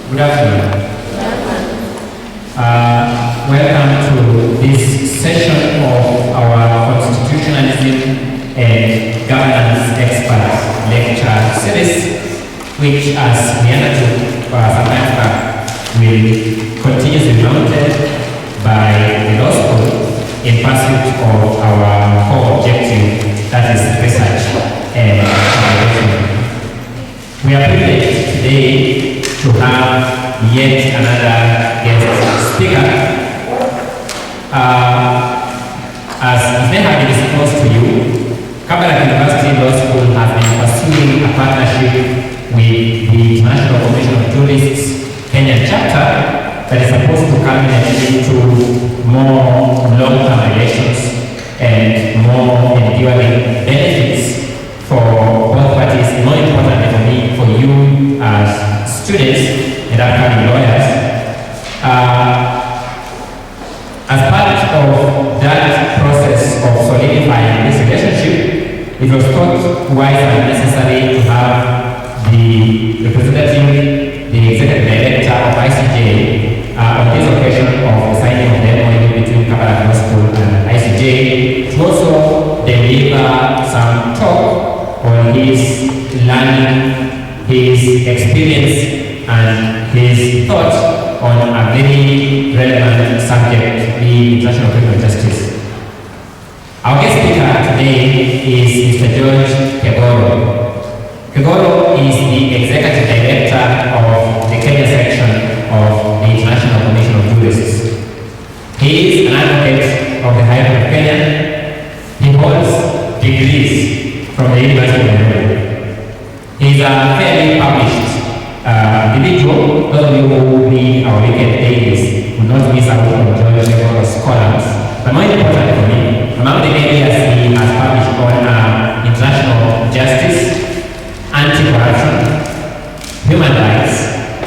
Good afternoon. Welcome to this session of our Constitutionalism and Governance Experts Lecture Series, which, as we undertook some time back, will continue to be mounted by the law school in pursuit of our core objective, that is research and innovation. We are privileged today to have yet another guest speaker. As may have been disclosed to you, Kabarak University Law School has been pursuing a partnership with the International Commission of Jurists Kenyan chapter that is supposed to culminate into more long-term relations and more enduring benefits for both parties, and more importantly for me, for you as students and upcoming lawyers. As part of that process of solidifying this relationship, it was thought wise and necessary to have the representative, the executive director of ICJ, on this occasion of the signing of the MOU between Kabarak Law School and ICJ, to also deliver some talk on his learning, his experience, and his thoughts on a very relevant subject, the international criminal justice. Our guest speaker today is Mr. George Kegoro. Kegoro is the Executive Director of the Kenya section of the International Commission of Jurists. He is an advocate of the High Court of Kenya. He holds degrees from the University of Nairobi. He is a fairly published individual. Those of you who read our weekend dailies will not miss out on George Kegoro's columns. But more importantly for me, among the areas he has published on international justice, anti-corruption, human rights,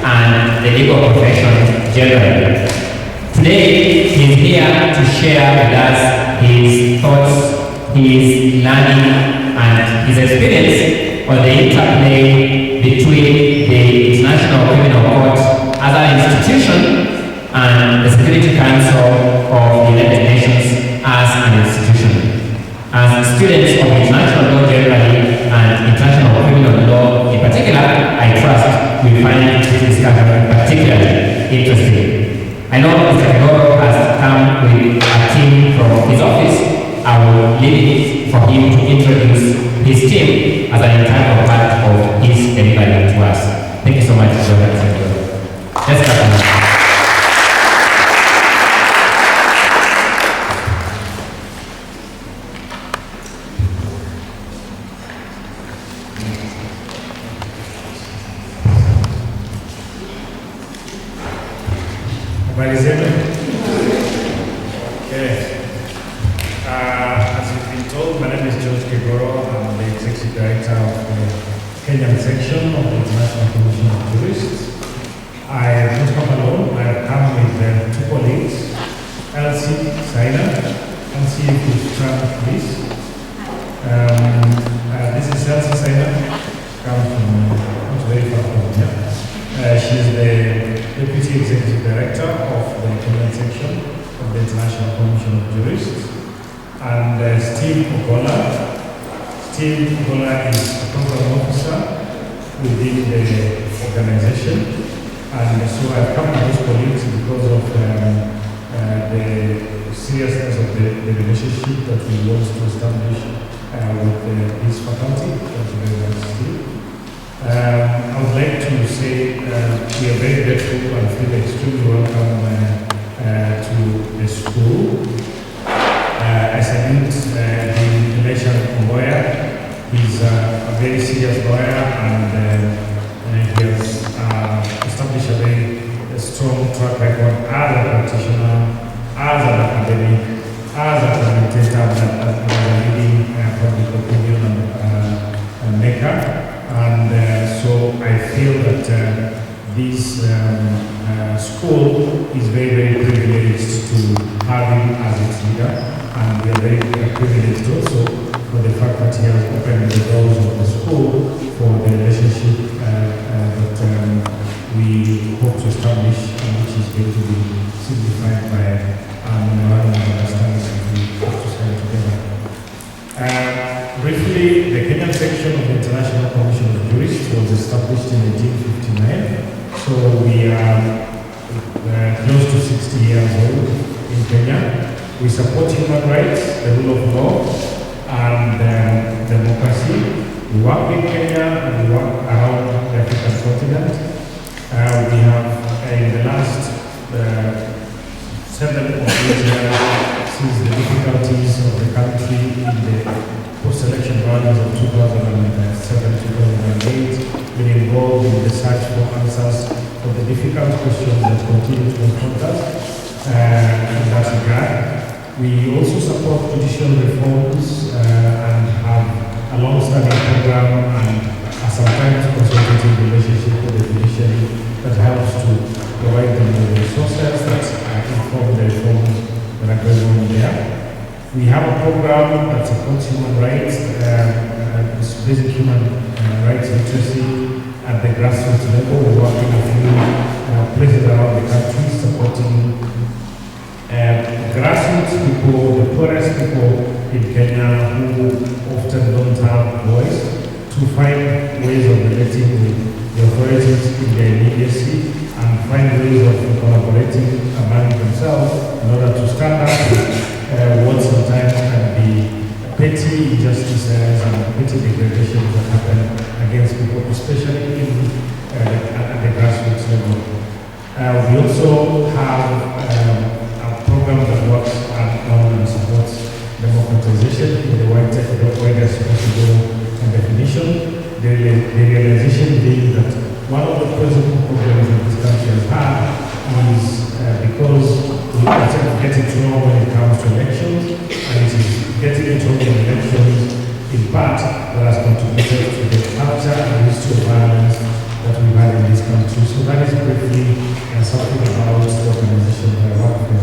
and the legal profession generally. Today, he is here to share with us his thoughts, his learning, and his experience on the interplay between the International Criminal Court as an institution and the Security Council of the United Nations as an institution. As students of international law generally and international criminal law in particular, I trust we find this discussion particularly interesting. I know Mr. Kegoro has come with a team from his office. I will leave it for him to introduce his team as an integral part of his delivery to us. Thank you so much, Mr. Kegoro. Let's start. As you've been told, my name is George Kegoro. I'm the Executive Director of the Kenyan section of the International Commission of Jurists. I have not come alone. I have come with two colleagues, Elsie Saina. Elsie, if you stand, please. This is Elsie Saina, comes from not very far from here. She is the Deputy Executive Director of the Kenyan section of the International Commission of Jurists. And Steve Ogola. Steve Ogola is a program officer within the organization. And so I've come to those colleagues because of the seriousness of the relationship that we want to establish with this faculty. Thank you very much, Steve. I would like to say we are very grateful and feel extremely welcome to the school. I salute the relation lawyer. He's a very serious lawyer, and he has established a very strong track record as a practitioner, as an academic, as a commentator, as a leading public opinion maker. And so I feel that this school is very, very privileged to have him as its leader. And we are very privileged also for the fact that he has opened the doors of the school for the relationship that we hope to establish, and which is going to be signified by memorandum of understanding that we hope to sign together. Briefly, the Kenyan section of the International Commission of Jurists was established in 1859, so we are close to 60 years old in Kenya. We support human rights, the rule of law, and democracy. We work in Kenya and we work around the African continent. We have, in the last 7 or 8 years, since the difficulties of the country in the post-election violence of 2007-2008, been involved in the search for answers for the difficult questions that continue to confront us in that regard. We also support judicial reforms and have a long-standing program and a sometimes consultative relationship with the judiciary that helps to provide them with resources that inform the reforms that are going on there. We have a program that supports human rights, basic human rights literacy at the grassroots level. We work in a few places around the country supporting grassroots people, the poorest people in Kenya who often don't have voice, to find ways of relating with the authorities in their immediacy and find ways of collaborating among themselves in order to stand up to what sometimes can be petty injustices and petty degradations that happen against people, especially at the grassroots level. We also have a program that works on and supports democratization in the widest possible definition. The realization being that one of the principal problems that this country has had is because we are getting it wrong when it comes to elections, and it is getting it wrong in elections in part that has contributed to the culture and history of violence that we've had in this country. So that is briefly something about the organization that I work for.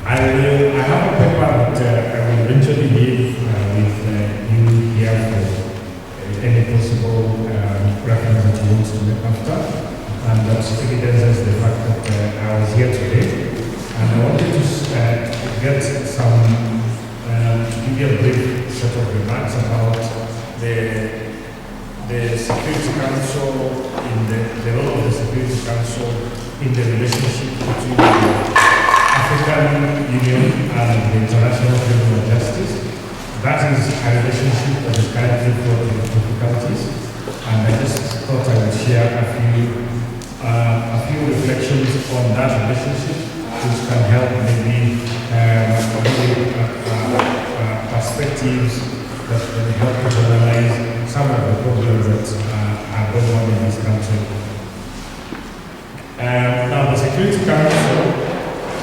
I have a paper that I will eventually leave with you here for any possible reference that you want to make after, and that evidences the fact that I was here today. And I wanted to get some, to give you a brief set of remarks about the Security Council, in the role of the Security Council in the relationship between the African Union and the International Criminal Justice. That is a relationship that is currently fraught with difficulties, and I just thought I would share a few reflections on that relationship, which can help maybe perspectives that can help to analyze some of the problems that are going on in this country. Now, the Security Council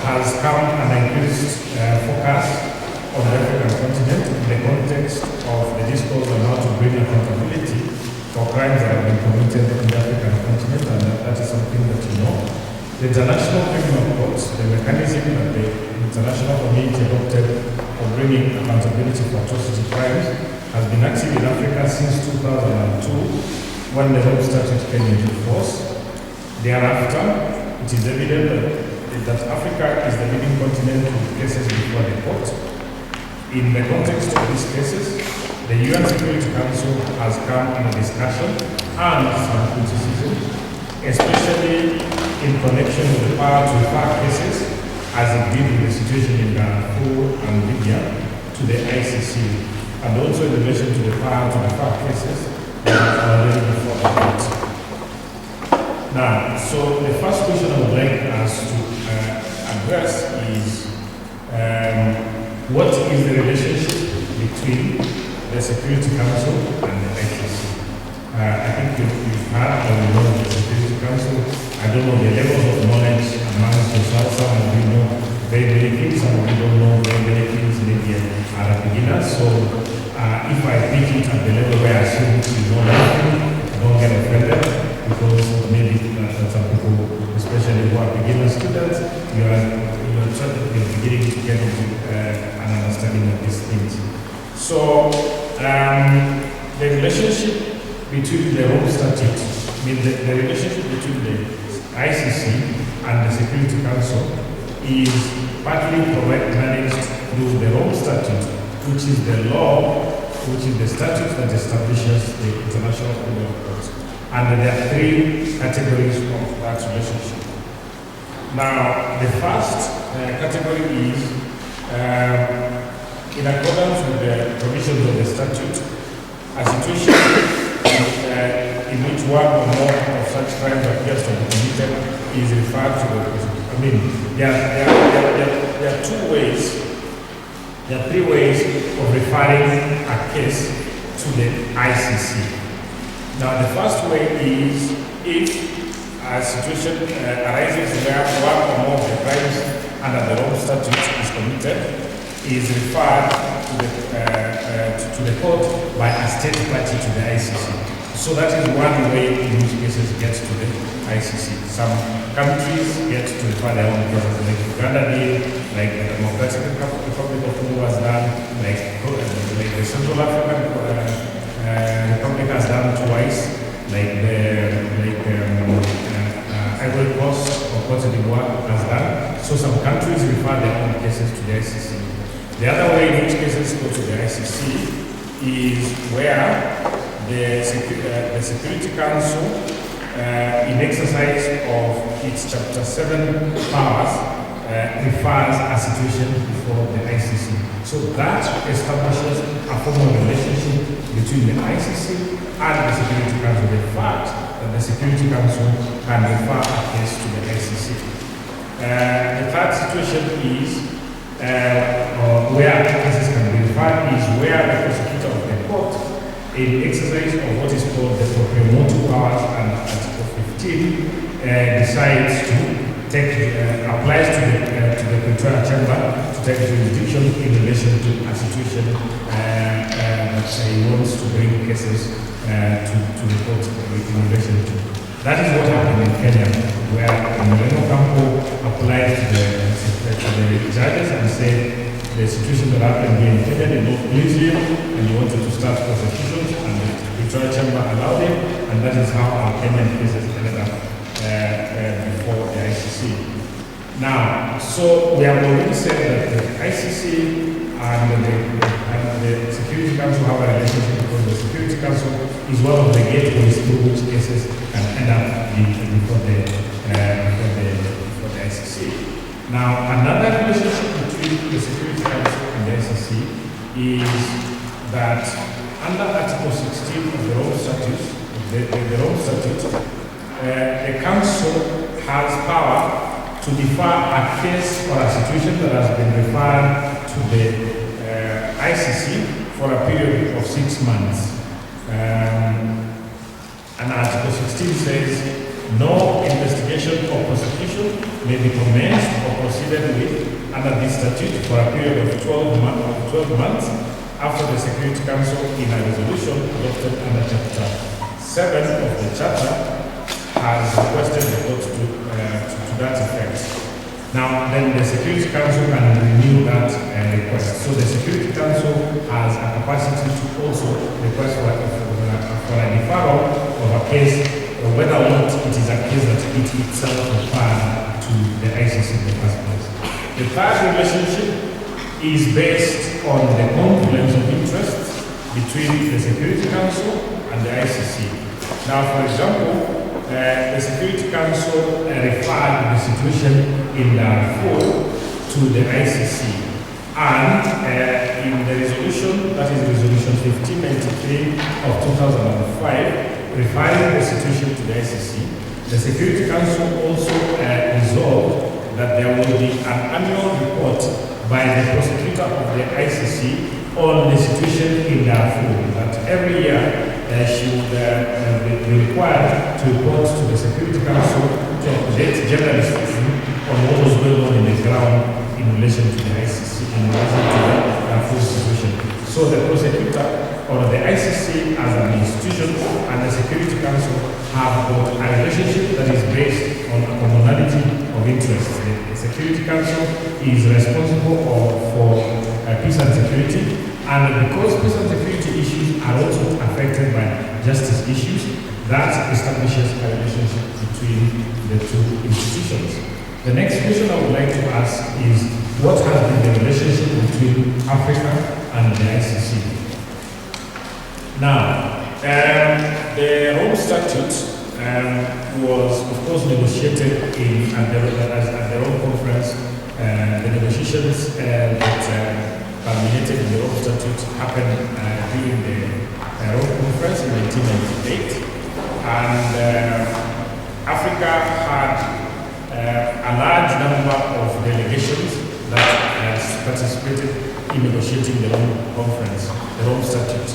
has come and increased focus on the African continent in the context of the discourse on how to bring accountability for crimes that have been committed in the African continent, and that is something that you know. The International Criminal Court, the mechanism that the international community adopted for bringing accountability for atrocity crimes, has been active in Africa since 2002, when the Statute came into force. Thereafter, it is evident that Africa is the leading continent with cases before the court. In the context of these cases, the UN Security Council has come under discussion and some criticism, especially in connection with the power to refer cases, as it did with the situation in Darfur and Libya, to the ICC, and also in relation to the power to refer cases that are already before the court. Now, so the first question I would like us to address is what is the relationship between the Security Council and the ICC? I think you've heard or you know the Security Council. I don't know the levels of knowledge amongst yourselves. Some of you know very many things, some of you don't know very many things, maybe are beginners. So if I pitch it at the level where I assume you know everything, don't get offended, because maybe some people, especially who are beginner students, you're beginning to get into an understanding of these things. So the relationship between the Rome Statute, mean, the relationship between the ICC and the Security Council is partly managed through the Rome Statute, which is the law, which is the statute that establishes the International Criminal Court. And there are three categories of that relationship. Now, the first category is, in accordance with the provisions of the statute, a situation in which one or more of such crimes appears to be committed is referred to the prosecutor. I mean, there are two ways, there are three ways of referring a case to the ICC. Now, the first way is if a situation arises where one or more of the crimes under the Rome Statute is committed, is referred to the court by a state party to the ICC. So that is one way in which cases get to the ICC. Some countries get to refer their own cases, like Uganda did, like the Democratic Republic of Congo has done, like the Central African Republic has done twice, like Ivory Coast or Cote d'Ivoire has done. So some countries refer their own cases to the ICC. The other way in which cases go to the ICC is where the Security Council, in exercise of its Chapter 7 powers, refers a situation before the ICC. So that establishes a formal relationship between the ICC and the Security Council. The fact that the Security Council can refer a case to the ICC. The third situation is where cases can be referred is where the prosecutor of the court, in exercise of what is called the proprietary powers under Article 15, decides to applies to the Pretorial Chamber to take jurisdiction in relation to a situation that he wants to bring cases to the court in relation to. That is what happened in Kenya, where Moreno Campo applied to the judges and said the situation that happened here in Kenya did not please you, and you wanted to start prosecutions, and the Pretorial Chamber allowed it, and that is how our Kenyan cases ended up before the ICC. Now, so we have already said that the ICC and the Security Council have a relationship because the Security Council is one of the gateways through which cases can end up before the ICC. Now, another relationship between the Security Council and the ICC is that under Article 16 of the Rome Statute, the Rome Statute, the Council has power to defer a case or a situation that has been referred to the ICC for a period of 6 months. And Article 16 says, no investigation or prosecution may be commenced or proceeded with under this statute for a period of 12 months after the Security Council in a resolution adopted under Chapter 7 of the Charter has requested the court to that effect. Now, then the Security Council can renew that request. So the Security Council has a capacity to also request for a deferral of a case, whether or not it is a case that it itself referred to the ICC in the first place. The third relationship is based on the confluence of interests between the Security Council and the ICC. Now, for example, the Security Council referred the situation in Darfur to the ICC. And in the resolution, that is Resolution 1593 of 2005, referring the situation to the ICC, the Security Council also resolved that there will be an annual report by the prosecutor of the ICC on the situation in Darfur, that every year she would be required to report to the Security Council to update generally speaking on what was going on in the ground in relation to the ICC, in relation to the Darfur situation. So the prosecutor or the ICC as an institution and the Security Council have got a relationship that is based on a commonality of interest. The Security Council is responsible for peace and security, and because peace and security issues are also affected by justice issues, that establishes a relationship between the two institutions. The next question I would like to ask is, what has been the relationship between Africa and the ICC? Now, the Rome Statute was, of course, negotiated at the Rome Conference. The negotiations that culminated in the Rome Statute happened during the Rome Conference in 1998. And Africa had a large number of delegations that participated in negotiating the Rome Conference, the Rome Statute.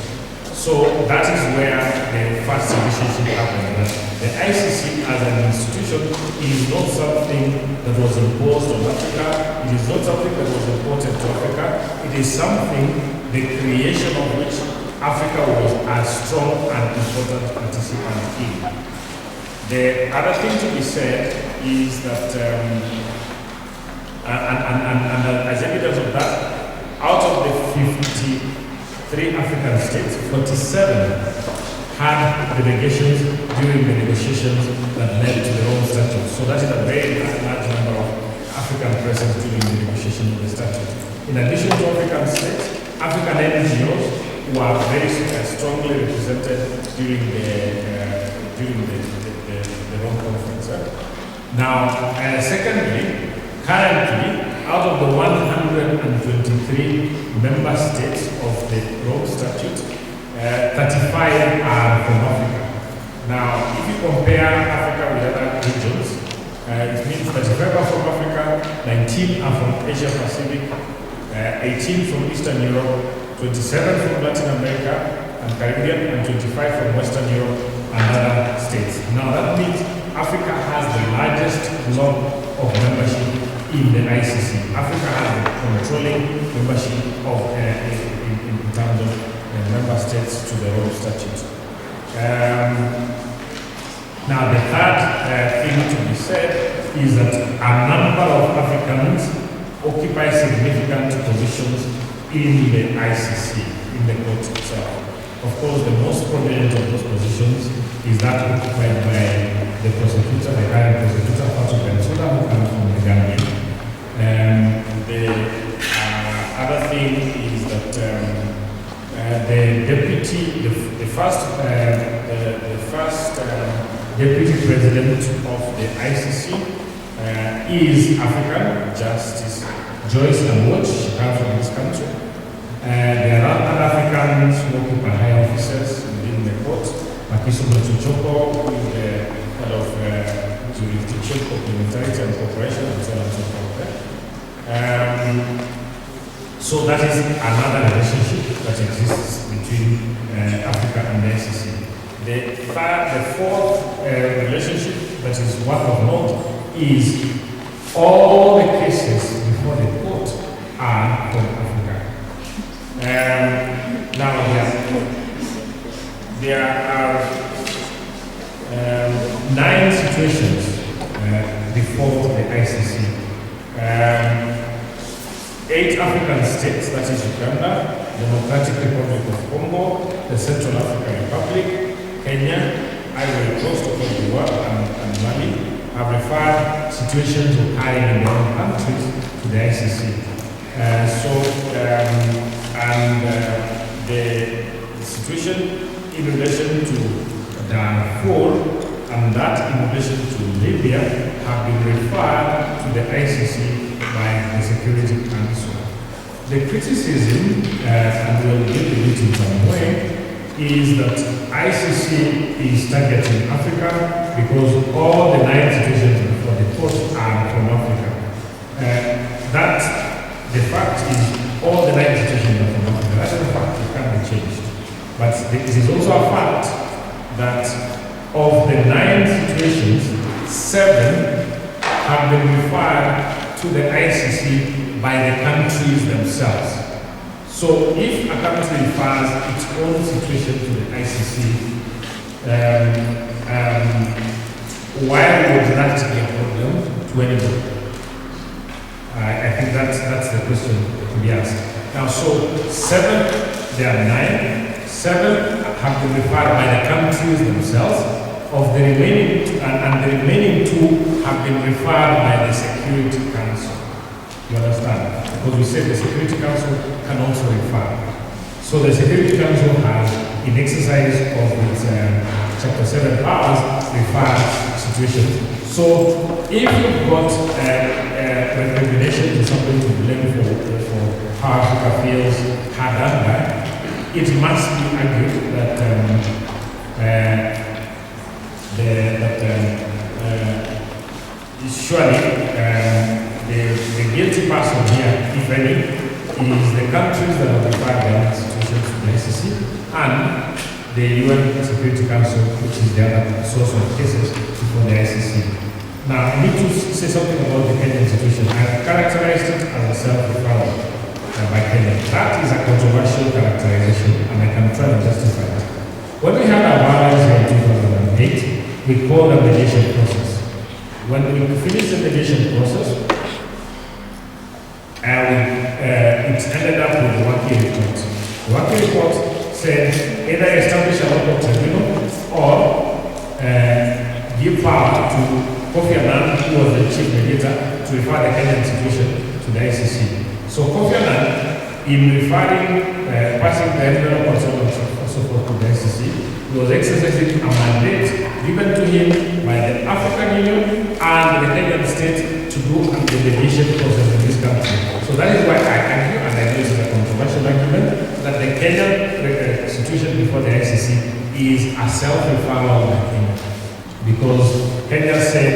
So that is where the first relationship happened. The ICC as an institution is not something that was imposed on Africa. It is not something that was imported to Africa. It is something, the creation of which Africa was a strong and important participant in. The other thing to be said is that, as evidence of that, out of the 53 African states, 47 had delegations during the negotiations that led to the Rome Statute. So that is a very large number of African presence during the negotiation of the statute. In addition to African states, African NGOs were very strongly represented during the Rome Conference. Now, secondly, currently, out of the 123 member states of the Rome Statute, 35 are from Africa. Now, if you compare Africa with other regions, it means 35 are from Africa, 19 are from Asia Pacific, 18 from Eastern Europe, 27 from Latin America and Caribbean, and 25 from Western Europe and other states. Now, that means Africa has the largest block of membership in the ICC. Africa has the controlling membership of, in terms of member states to the Rome Statute. Now, the third thing to be said is that a number of Africans occupy significant positions in the ICC, in the court itself. Of course, the most prominent of those positions is that occupied by the prosecutor, the current prosecutor, Fatou Bensouda, who comes from the Gambia. The other thing is that the deputy, the first deputy president of the ICC is African, Justice Joyce Lamothe. She comes from this country. There are other Africans who occupy high offices within the court. Makiso Mochochoko, who is the head of jurisdiction, complementarity and cooperation, and so on and so forth. So that is another relationship that exists between Africa and the ICC. The fourth relationship that is worth of note is all the cases before the court are from Africa. Now there are 9 situations before the ICC. 8 African states, that is Uganda, Democratic Republic of Congo, the Central African Republic, Kenya, Ivory Coast, Cote d'Ivoire, and Mali, have referred situations occurring in their own countries to the ICC. The situation in relation to Darfur and that in relation to Libya have been referred to the ICC by the Security Council. The criticism, and we'll deal with it in some way, is that ICC is targeting Africa because all the 9 situations before the court are from Africa. The fact is all the 9 situations are from Africa. That's a fact, it can't be changed. But it is also a fact that of the 9 situations, 7 have been referred to the ICC by the countries themselves. So if a country refers its own situation to the ICC, why would that be a problem to anybody? I think that's the question to be asked. Now, so 7, there are 9, 7 have been referred by the countries themselves, of the remaining and the remaining two have been referred by the Security Council. You understand? Because we said the Security Council can also refer. So the Security Council has, in exercise of its Chapter 7 powers, referred situations. So if you've got recognition to something to blame for how Africa feels hard done by, it must be argued that surely the guilty person here, if any, is the countries that have referred their institutions to the ICC and the UN Security Council, which is the other source of cases before the ICC. Now, I need to say something about the Kenyan situation. I've characterized it as a self-referral by Kenya. That is a controversial characterization, and I can try to justify it. When we had our violence in 2008, we called a mediation process. When we finished the mediation process, it ended up with the Waki report. The Waki report said either establish a local tribunal or give power to Kofi Annan, who was the chief mediator, to refer the Kenyan situation to the ICC. So Kofi Annan, in referring, passing the envelope and so forth to the ICC, he was exercising a mandate given to him by the African Union and the Kenyan state to do the mediation process in this country. So that is why I argue, and I know this is a controversial argument, that the Kenyan situation before the ICC is a self-referral by Kenya. Because Kenya said,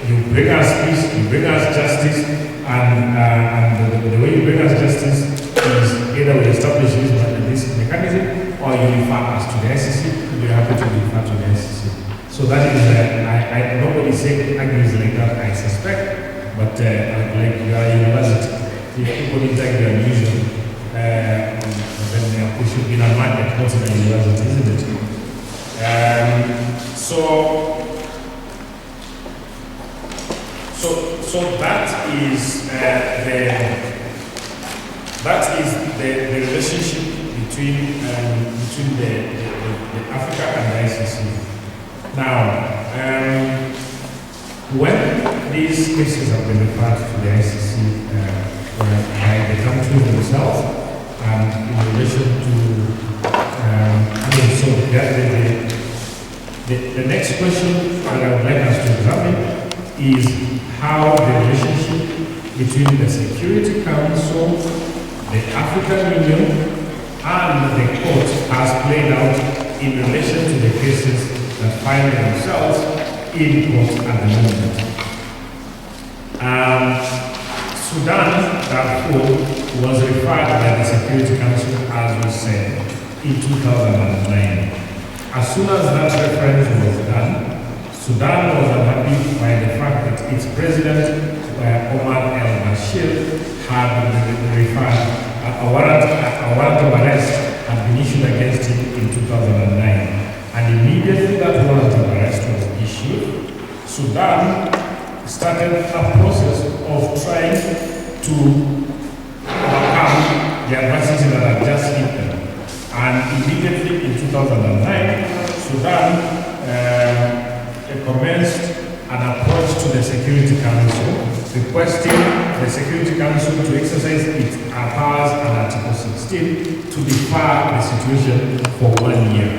you bring us peace, you bring us justice, and the way you bring us justice is either we establish this mechanism or you refer us to the ICC, and we are happy to refer to the ICC. So that is, nobody saying agrees like that, I suspect, but like you are a university, if people think you're unusual, then we should be in a market, not in a university, isn't it? So that is the relationship between the Africa and the ICC. Now, when these cases have been referred to the ICC by the countries themselves, and in relation to, the next question that I would like us to examine is how the relationship between the Security Council, the African Union, and the court has played out in relation to the cases that find themselves in court at the moment. Sudan, Darfur, was referred by the Security Council, as we said, in 2009. As soon as that reference was done, Sudan was unhappy by the fact that its president, Omar al-Bashir, had referred, a warrant of arrest had been issued against him in 2009. And immediately that warrant of arrest was issued, Sudan started a process of trying to overcome the adversity that had just hit them. And immediately in 2009, Sudan commenced an approach to the Security Council, requesting the Security Council to exercise its powers under Article 16 to defer the situation for 1 year.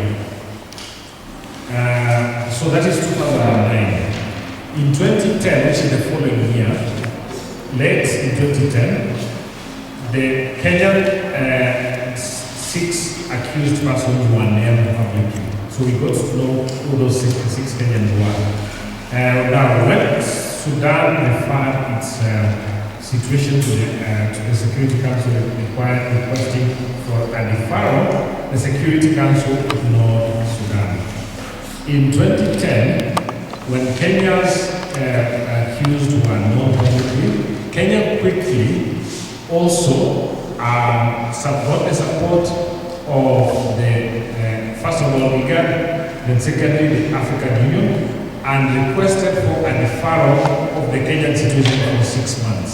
So that is 2009. In 2010, which is the following year, late in 2010, the Kenyan 6 accused persons were named publicly. So we got to know who those 66 Kenyans were. Now, when Sudan referred its situation to the Security Council requesting for a deferral, the Security Council ignored Sudan. In 2010, when Kenya's accused were known publicly, Kenya quickly also got the support of first of all, IGAD, then secondly, the African Union, and requested for a deferral of the Kenyan situation for 6 months.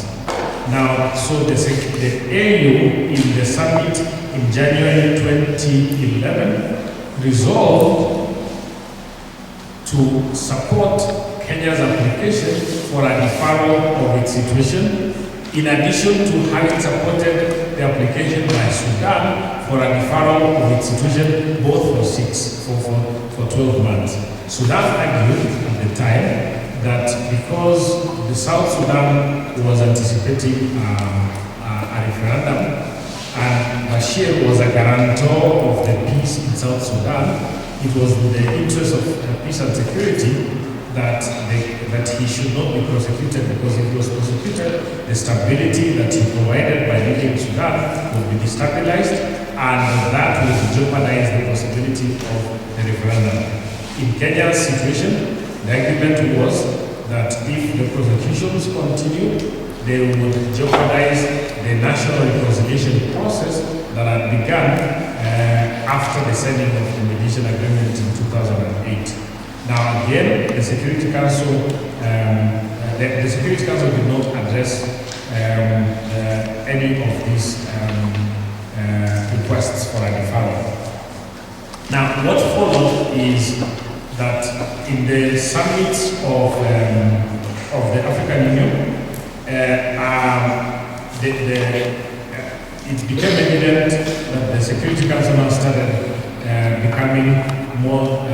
Now, so the AU in the summit in January 2011 resolved to support Kenya's application for a deferral of its situation, in addition to having supported the application by Sudan for a deferral of its situation both for 12 months. Sudan argued at the time that because the South Sudan was anticipating a referendum and Bashir was a guarantor of the peace in South Sudan, it was in the interest of peace and security that he should not be prosecuted, because if he was prosecuted, the stability that he provided by leading Sudan would be destabilized, and that would jeopardize the possibility of the referendum. In Kenya's situation, the agreement was that if the prosecutions continue, they would jeopardize the national reconciliation process that had begun after the signing of the mediation agreement in 2008. Now again, the Security Council, the Security Council did not address any of these requests for a deferral. Now, what followed is that in the summits of the African Union, it became evident that the Security Council now started becoming more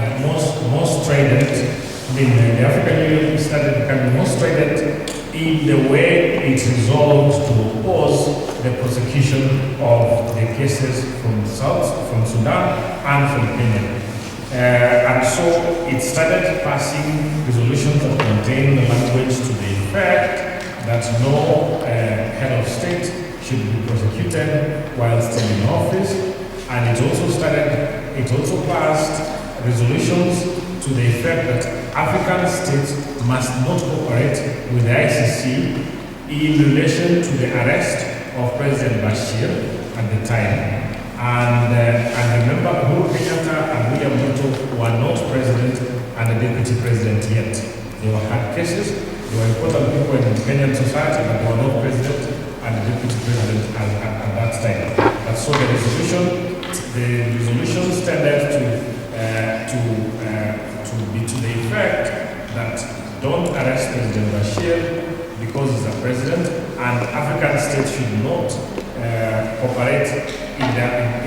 strident. I mean, the African Union started becoming more strident in the way it resolved to oppose the prosecution of the cases from Sudan and from Kenya. And so it started passing resolutions that contain the language to the effect that no head of state should be prosecuted while still in office. And it also passed resolutions to the effect that African states must not cooperate with the ICC in relation to the arrest of President Bashir at the time. And remember, Uhuru Kenyatta and William Ruto were not president and the deputy president yet. They were hard cases, they were important people in Kenyan society, but they were not president and the deputy president at that time. But so the resolutions tended to be to the effect that don't arrest President Bashir because he's a president, and African states should not cooperate in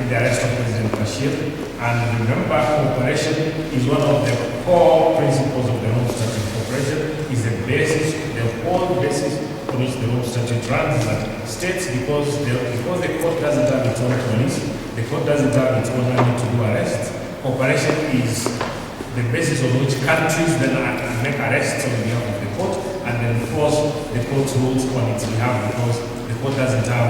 the arrest of President Bashir. And remember, cooperation is one of the core principles of the Rome Statute. Cooperation is the basis, the whole basis on which the Rome Statute runs, that states, because the court doesn't have its own police, the court doesn't have its own money to do arrests. Cooperation is the basis on which countries then make arrests on behalf of the court and then enforce the court's rules on its behalf, because the court doesn't have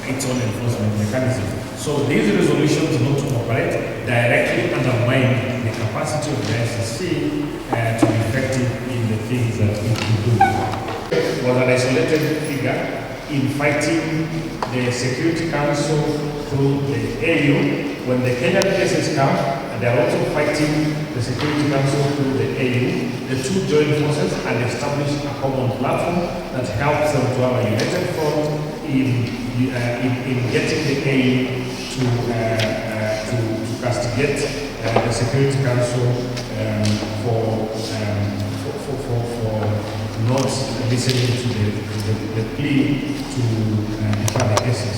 its own enforcement mechanism. So these resolutions not to cooperate directly undermine the capacity of the ICC to be effective in the things that it can do. It was an isolated figure in fighting the Security Council through the AU. When the Kenyan cases come, they are also fighting the Security Council through the AU. The two join forces and establish a common platform that helps them to have a united front in getting the AU to castigate the Security Council for not listening to the plea to defer the cases.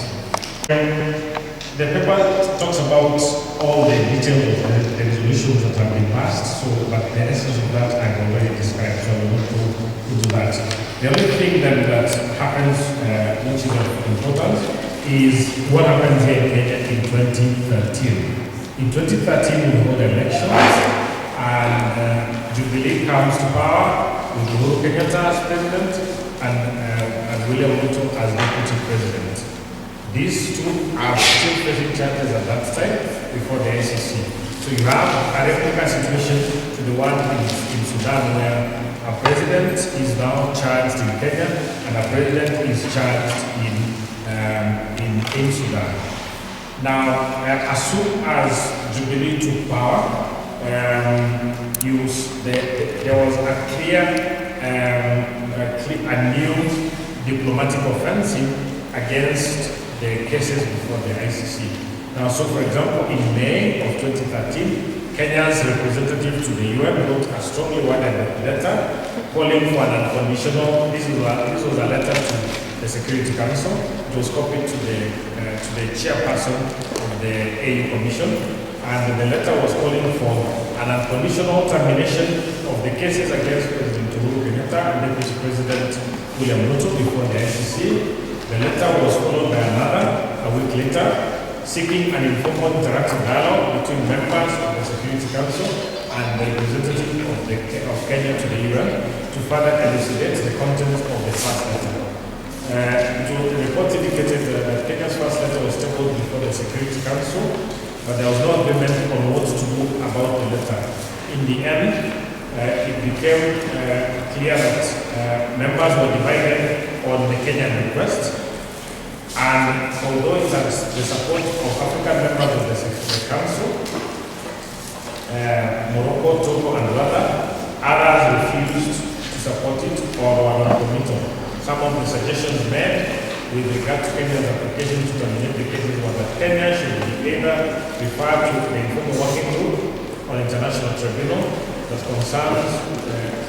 The paper talks about all the details of the resolutions that have been passed, but the essence of that I've already described, so I will not go into that. The only thing that happens, which is of importance, is what happens here in Kenya in 2013. In 2013, we hold elections, and Jubilee comes to power with Uhuru Kenyatta as president and William Ruto as deputy president. These two are still facing charges at that time before the ICC. So you have a replica situation to the one in Sudan, where a president is now charged in Kenya and a president is charged in Sudan. Now, as soon as Jubilee took power, there was a new diplomatic offensive against the cases before the ICC. Now, so for example, in May of 2013, Kenya's representative to the UN wrote a strongly worded letter calling for an unconditional, this was a letter to the Security Council. It was copied to the chairperson of the AU Commission, and the letter was calling for an unconditional termination of the cases against President Uhuru Kenyatta and Deputy President William Ruto before the ICC. The letter was followed by another a week later, seeking an informal interactive dialogue between members of the Security Council and the representative of Kenya to the UN to further elucidate the content of the first letter. The report indicated that Kenya's first letter was tabled before the Security Council, but there was no agreement on what to do about the letter. In the end, it became clear that members were divided on the Kenyan request, and although it has the support of African members of the Council, Morocco, Togo, and Rwanda, others refused to support it or were not committed. Some of the suggestions made with regard to Kenya's application to terminate the cases was that Kenya should be either referred to the informal working group on international tribunal that concerns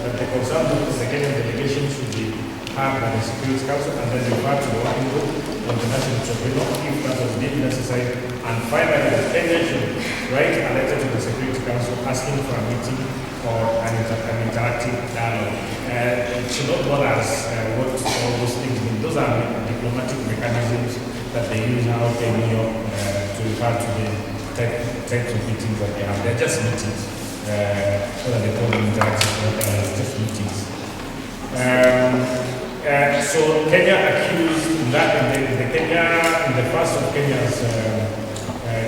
that the concerns of the Kenyan delegation should be heard by the Security Council and then referred to the working group on international tribunal if that was deemed necessary, and finally that Kenya should write a letter to the Security Council asking for a meeting or an interactive dialogue. It should not bother us what all those things mean. Those are diplomatic mechanisms that they use out in New York to refer to the types of meetings that they have. They're just meetings. So that they call them interactive dialogue, just meetings. So Kenya accused that in the first of Kenya's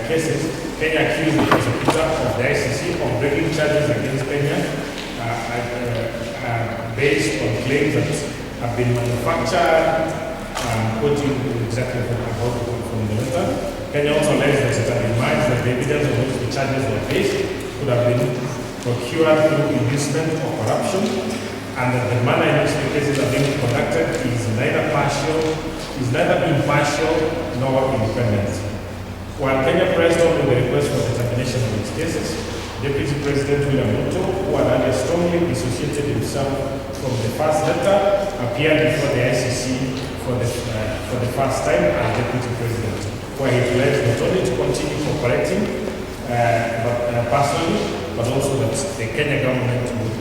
cases, Kenya accused the prosecutor of the ICC of bringing charges against Kenya based on claims that have been manufactured. Quoting exactly from the letter, Kenya also alleged that it had been mined that the evidence on which the charges were based could have been procured through inducement or corruption, and that the manner in which the cases are being conducted is neither impartial nor independent. While Kenya pressed on with the request for the termination of its cases, Deputy President William Ruto, who had earlier strongly dissociated himself from the first letter, appeared before the ICC for the first time as Deputy President, where he pledged not only to continue cooperating personally, but also that the Kenya government would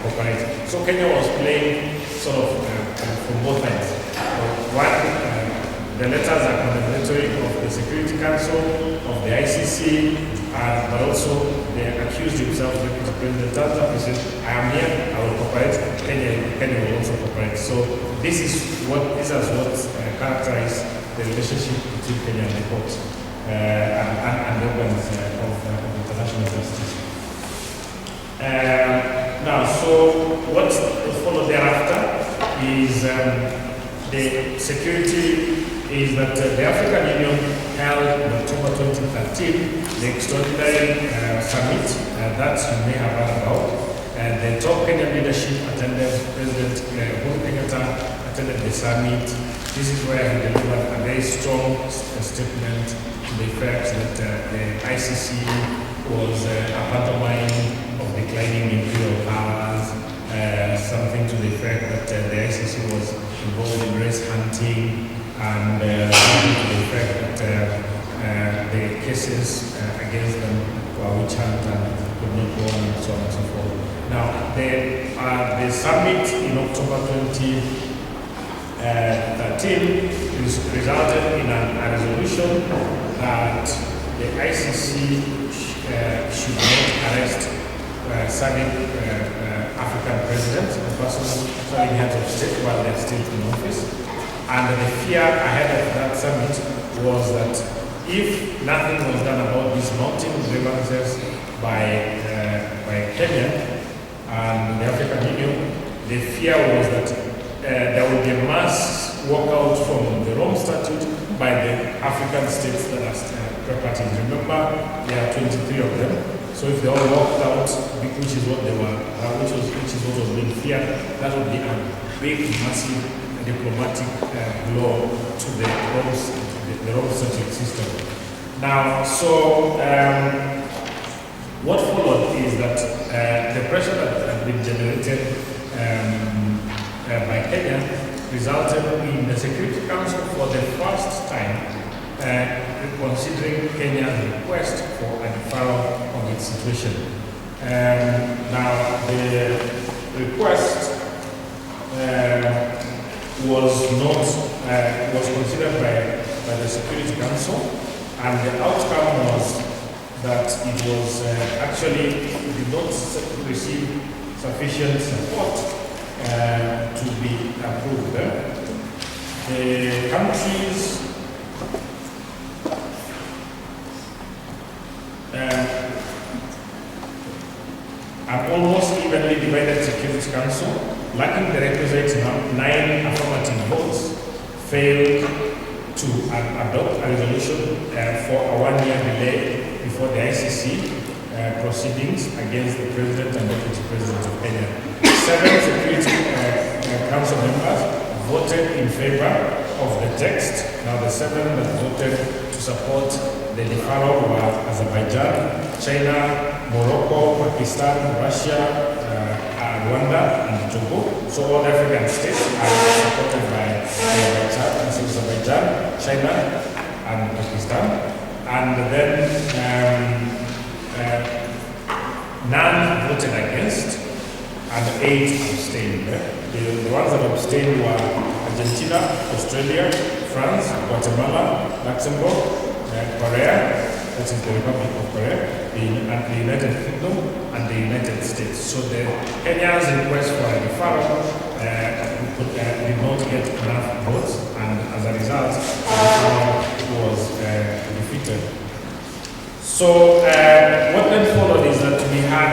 cooperate. So Kenya was playing sort of from both ends. The letters are condemnatory of the Security Council, of the ICC, but also they accused himself, Deputy President Tanzania, he said, I am here, I will cooperate, Kenya will also cooperate. So this is what characterized the relationship between Kenya and the court and the organs of international justice. Now, so what followed thereafter is the security is that the African Union held in October 2013 the extraordinary summit that you may have heard about. The top Kenyan leadership attended, President Uhuru Kenyatta attended the summit. This is where he delivered a very strong statement to the effect that the ICC was a pantomime of declining imperial powers, something to the effect that the ICC was involved in race hunting, and something to the effect that the cases against them were witch hunt and could not go on, and so on and so forth. Now, the summit in October 2013 resulted in a resolution that the ICC should not arrest Sadiq African presidents, the person serving heads of state while they're still in office. And the fear ahead of that summit was that if nothing was done about these mounting grievances by Kenya and the African Union, the fear was that there would be a mass walkout from the Rome Statute by the African states that are parties. Remember, there are 23 of them. So if they all walked out, which is what they were, which is what was being feared, that would be a big, massive diplomatic blow to the Rome Statute system. Now, so What followed is that the pressure that had been generated by Kenya resulted in the Security Council for the first time considering Kenya's request for a deferral of its situation. Now, the request was considered by the Security Council, and the outcome was that it was did not receive sufficient support to be approved. The countries an almost evenly divided Security Council, lacking the requisite 9 affirmative votes, failed to adopt a resolution for a 1-year delay before the ICC proceedings against the President and Deputy President of Kenya. 7 Security Council members voted in favor of the text. Now, the 7 that voted to support the deferral were Azerbaijan, China, Morocco, Pakistan, Russia, Rwanda, and Togo. So all African states are supported by Azerbaijan, China, and Pakistan. And then none voted against, and 8 abstained. The ones that abstained were Argentina, Australia, France, Guatemala, Luxembourg, Korea, that is the Republic of Korea, the United Kingdom, and the United States. So the Kenya's request for a deferral did not get enough votes, and as a result, the deferral was defeated. So what then followed is that we had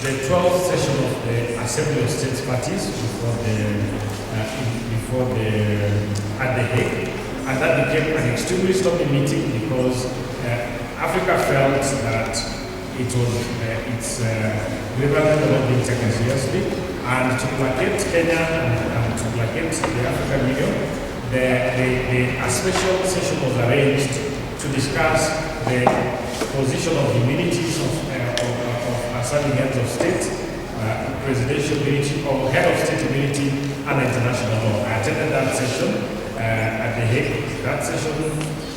the 12th session of the Assembly of States Parties at The Hague, and that became an extremely stormy meeting because Africa felt that its grievances were not being taken seriously, and to placate Kenya and to placate the African Union, a special session was arranged to discuss the position of immunities of serving heads of state, presidential immunity, or head of state immunity, and international law. I attended that session at The Hague. That session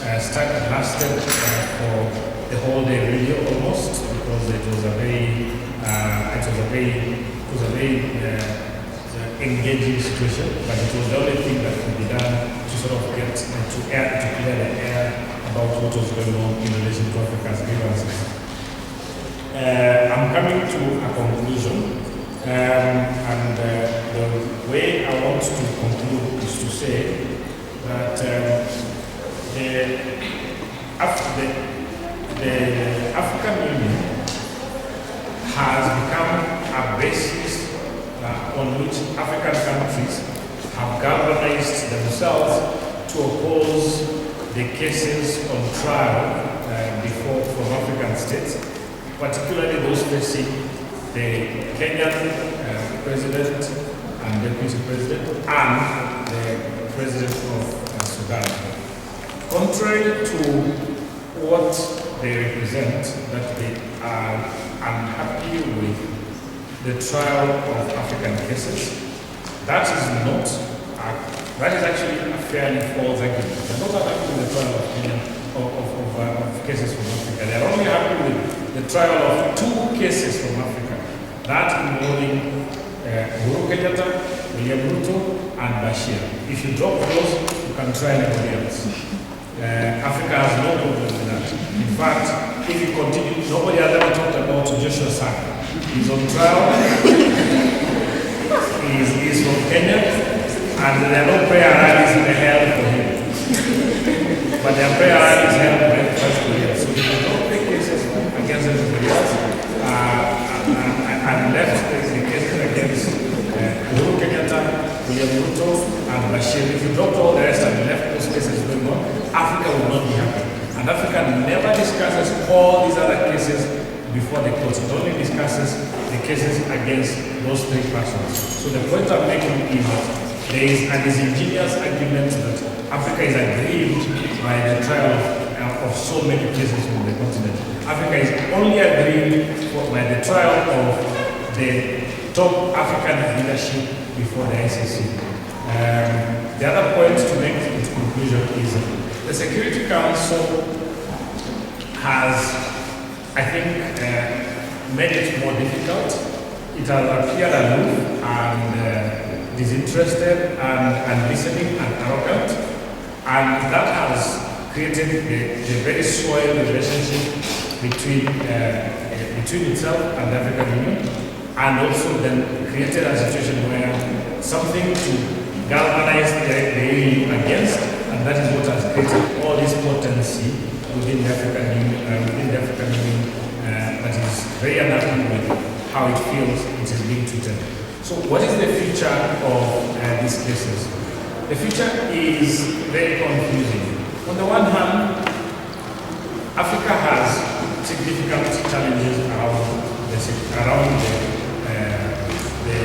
lasted for the whole day, really, almost, because it was a very engaging situation. But it was the only thing that could be done to sort of get to clear the air about what was going on in relation to Africa's grievances. I'm coming to a conclusion, and the way I want to conclude is to say that the African Union has become a basis on which African countries have galvanized themselves to oppose the cases on trial from African states, particularly those facing the Kenyan president and deputy president and the president of Sudan. Contrary to what they represent, that they are unhappy with the trial of African cases, that is actually a fairly false argument. They're not happy with the trial of cases from Africa. They're only happy with the trial of 2 cases from Africa, that involving Uhuru Kenyatta, William Ruto, and Bashir. If you drop those, you can try anybody else. Africa has no problem with that. In fact, if you continue, nobody has ever talked about Joshua Saka. He's on trial. He's from Kenya, and there are no prayer rallies in the hell for him. But there are prayer rallies held by the First Korea. So we don't take cases against everybody else, and left the cases against Uhuru Kenyatta, William Ruto, and Bashir. If you dropped all the rest and left those cases going on, Africa will not be happy. And Africa never discusses all these other cases before the court. It only discusses the cases against those 3 persons. So the point I'm making is that there is a disingenuous argument that Africa is aggrieved by the trial of so many cases from the continent. Africa is only agreed by the trial of the top African leadership before the ICC. The other point to make its conclusion is the Security Council has, I think, made it more difficult. It has appeared aloof and disinterested and listening and arrogant, and that has created the very soiled relationship between itself and the African Union, and also then created a situation where something to galvanize the EU against, and that is what has created all this potency within the African Union, that is very unhappy with how it feels it is being treated. So what is the future of these cases? The future is very confusing. On the one hand, Africa has significant challenges around the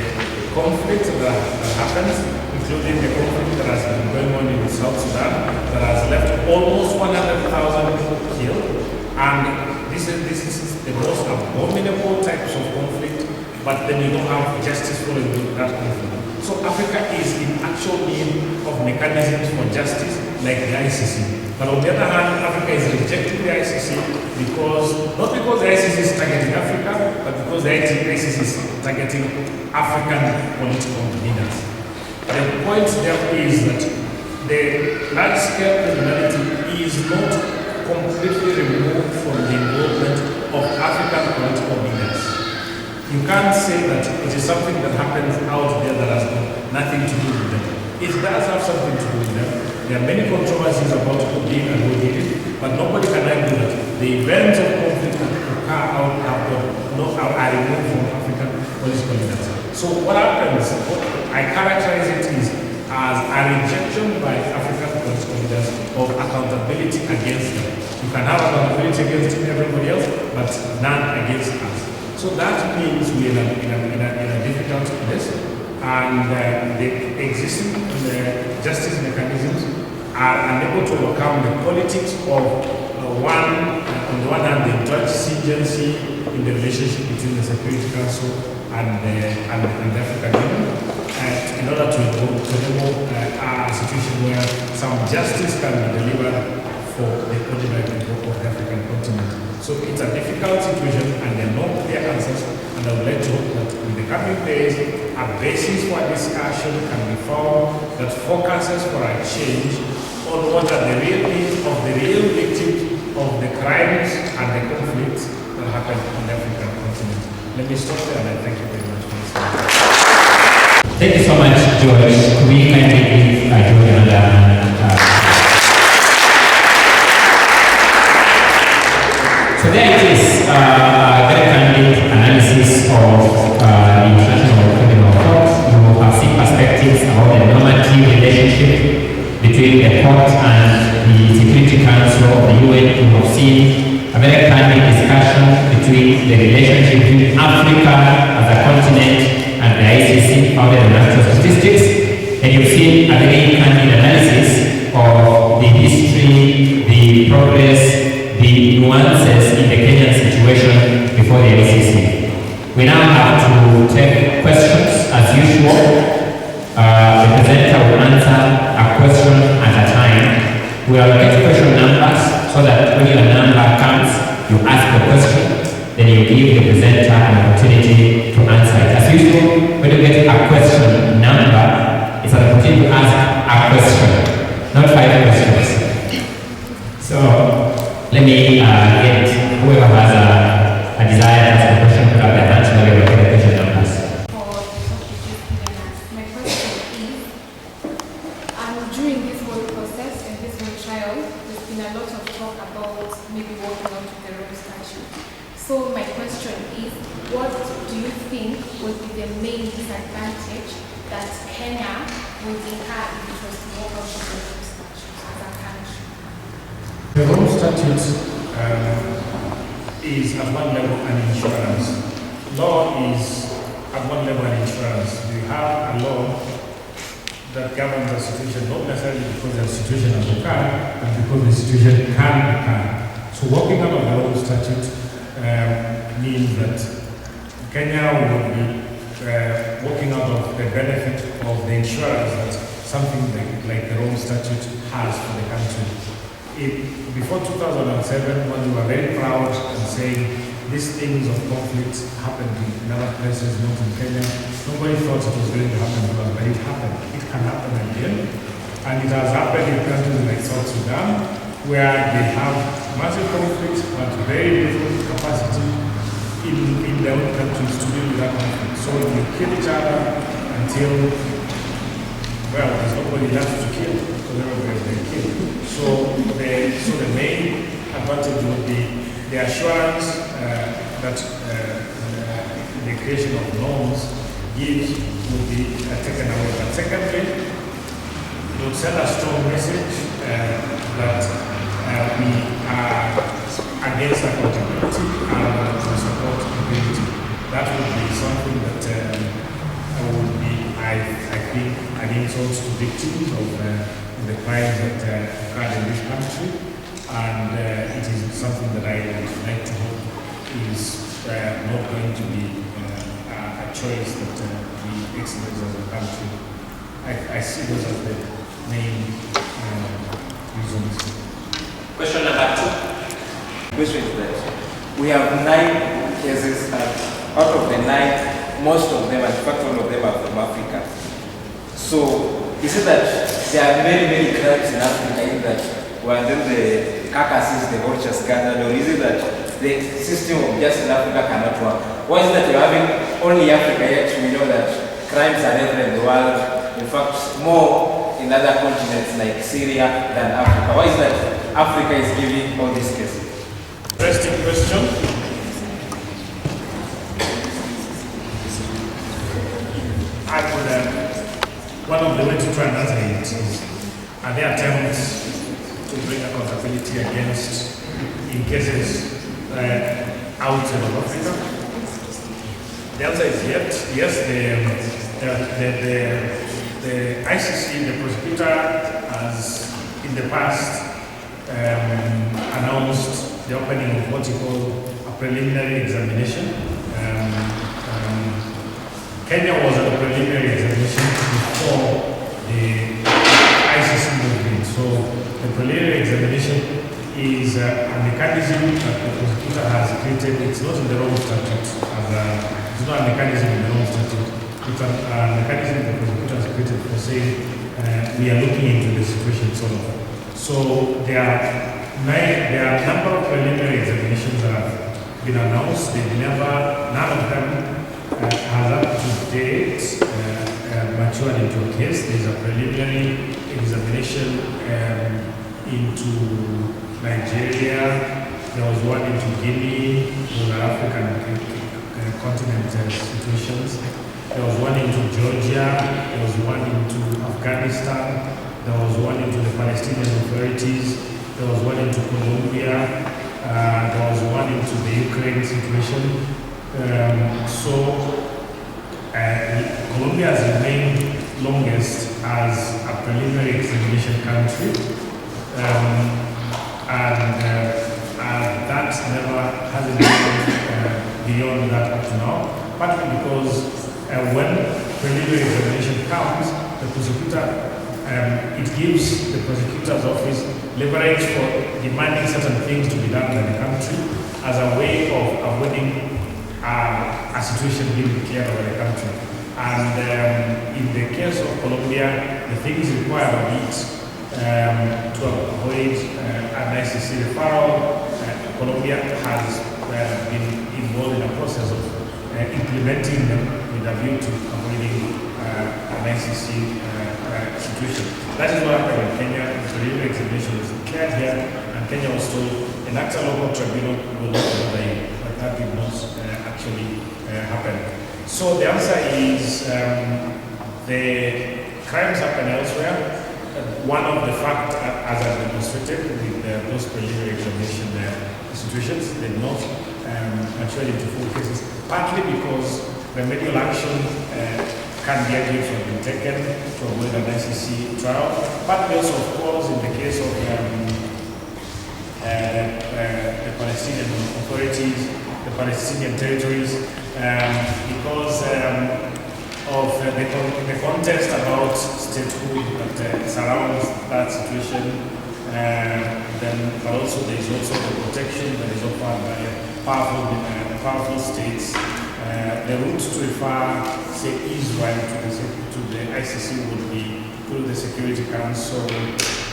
conflict that happens, including the conflict that has been going on in South Sudan, that has left almost 100,000 people killed. And this is the most abominable types of conflict, but then you don't have justice following that conflict. So Africa is in actual need of mechanisms for justice like the ICC. But on the other hand, Africa is rejecting the ICC not because the ICC is targeting Africa, but because the ICC is targeting African political leaders. The point there is that the large-scale criminality is not completely removed from the involvement of African political leaders. You can't say that it is something that happens out there that has nothing to do with them. It does have something to do with them. There are many controversies about who did and who didn't, but nobody can argue that the events of conflict that occur out are removed from African political leaders. So what happens, what I characterize it is as a rejection by African political leaders of accountability against them. You can have accountability against everybody else, but none against us. So that means we're in a difficult place, and the existing justice mechanisms are unable to overcome the politics of on the one hand, the intransigency in the relationship between the Security Council and the African Union, in order to enable a situation where some justice can be delivered for the ordinary people of the African continent. So it's a difficult situation, and there are no clear answers, and I would like to hope that in the coming days, a basis for discussion can be found that focuses for a change on what are the real needs of the real victims of the crimes and the conflicts that happen on the African continent. Let me stop there, and I thank you very much for listening. Thank you so much, George. Could we kindly give George another So there it is, a very candid analysis of the International Criminal Court. You have seen perspectives about the normative relationship between the court and the Security Council of the UN. You have seen a very candid discussion between the relationship between Africa as a continent and the ICC founded on actual statistics. And you've seen a very candid analysis of the history, the progress, the nuances in the Kenyan situation before the ICC. We now have to take questions as usual. The presenter will answer a question at a time. We will get question numbers so that when your number comes, you ask the question, then you give the presenter an opportunity to answer it. As usual, when you get a question number, it's an opportunity to ask a question, not 5 questions. So, let me get whoever has a desire to ask a question to have their hand so we will get the question numbers. My question is, during this whole process and this whole trial, there's been a lot of talk about maybe working on the Rome Statute. So my question is, what do you think would be the main disadvantage that Kenya would incur if it was to work out the Rome Statute as a country? The Rome Statute is at one level an insurance. Law is at one level an insurance. You have a law that governs the situation, not necessarily because the situation has occurred, but because the situation can occur. So working out of the old statute means that Kenya will be working out of the benefit of the insurance that something like the Rome Statute has for the country. Before 2007, when we were very proud and saying these things of conflict happened in other places, not in Kenya, nobody thought it was going to happen to us, but it happened. It can happen again. And it has happened in countries like South Sudan, where they have massive conflict, but very little capacity in their own countries to deal with that conflict. So we kill each other until, well, there's nobody left to kill, because everybody's been killed. So the main advantage would be the assurance that the creation of norms gives would be taken away. But secondly, it would send a strong message that we are against accountability and to support impunity. That would be something that would be, I think, an insult to victims of the crimes that occurred in this country. And it is something that I would like to hope is not going to be a choice that we exercise as a country. I see those as the main reasons. Question number 2. Question is that we have 9 cases, out of the 9, most of them, in fact all of them are from Africa. So is it that there are many crimes in Africa in that where then the carcasses, the vultures gathered, or is it that the system of justice in Africa cannot work? Why is it that you're having only Africa, yet we know that crimes are everywhere in the world, in fact more in other continents like Syria than Africa? Why is it that Africa is giving all these cases? Interesting question. I could, one of the ways to try and answer it is, are there attempts to bring accountability against in cases outside of Africa? The answer is yes. The ICC, the prosecutor, has in the past announced the opening of what you call a preliminary examination. Kenya was at a preliminary examination before the ICC movement. So the preliminary examination is a mechanism that the prosecutor has created. It's not in the Rome Statute. It's not a mechanism in the Rome Statute. It's a mechanism the prosecutor has created for saying we are looking into the situation, sort of. So there are a number of preliminary examinations that have been announced. None of them has up to date matured into a case. There's a preliminary examination into Nigeria. There was one into Guinea, those are African continent situations. There was one into Georgia. There was one into Afghanistan. There was one into the Palestinian authorities. There was one into Colombia. There was one into the Ukraine situation. Colombia has remained longest as a preliminary examination country, and that never hasn't been beyond that up to now, partly because when preliminary examination comes, the prosecutor, it gives the prosecutor's office leverage for demanding certain things to be done by the country as a way of avoiding a situation being declared over the country. And in the case of Colombia, the things required of it to avoid an ICC referral, Colombia has been involved in a process of implementing them with a view to avoiding an ICC situation. That is what happened in Kenya. The preliminary examination was declared here, and Kenya was told an actual local tribunal will look at the but that did not actually happen. So the answer is the crimes happen elsewhere. One of the facts, as I demonstrated with those preliminary examination situations, did not mature into full cases, partly because remedial action can be argued to have been taken to avoid an ICC trial. But also, of course, in the case of the Palestinian authorities, the Palestinian territories, because of the context about statehood that surrounds that situation, but also there is also the protection that is offered by powerful states. The route to refer, say, Israel to the ICC would be through the Security Council,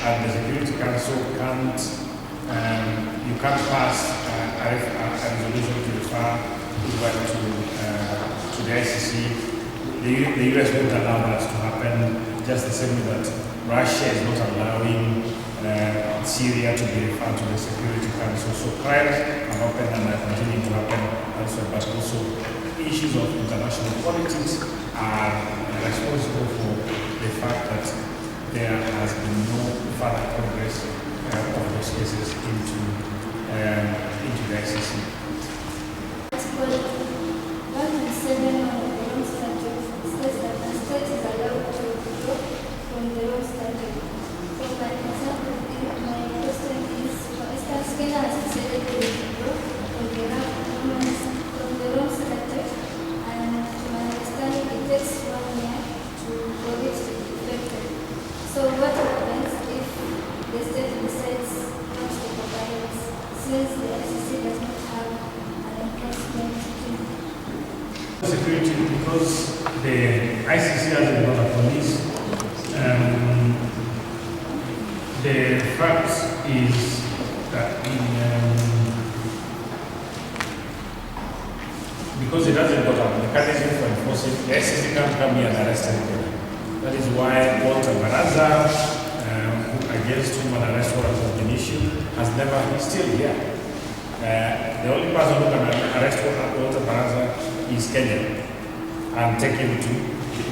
and the Security Council can't, you can't pass a resolution to refer Israel to the ICC. The US won't allow that to happen, just the same way that Russia is not allowing Syria to be referred to the Security Council. So crimes have happened and are continuing to happen elsewhere, but also issues of international politics are responsible for the fact that there has been no further progress of those cases into the ICC. Article 107 of the Rome Statute states that a state is allowed to withdraw from the Rome Statute. So, for example, my question is, for instance, Kenya has decided to withdraw from the Rome Statute, and to my understanding, it takes 1 year for it to be effective. So, what happens if the state decides not to comply, since the ICC does not have an enforcement team? Security, because the ICC has a lot of police. The fact is that because it doesn't got a mechanism for enforcing, the ICC can't come here and arrest anybody. That is why Walter Baraza, against whom an arrest warrant has been issued, has never, he's still here. The only person who can arrest Walter Baraza is Kenya and take him to,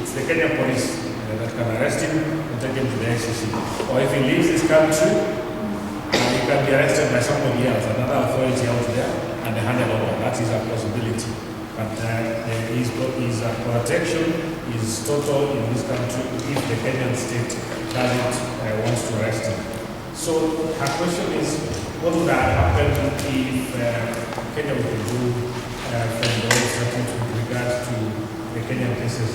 it's the Kenya police that can arrest him and take him to the ICC. Or if he leaves this country, he can be arrested by somebody else, another authority out there, and they hand it over. That is a possibility. But his protection is total in this country if the Kenyan state doesn't wants to arrest him. So her question is, what would happen if Kenya would do from the old statute with regard to the Kenyan cases?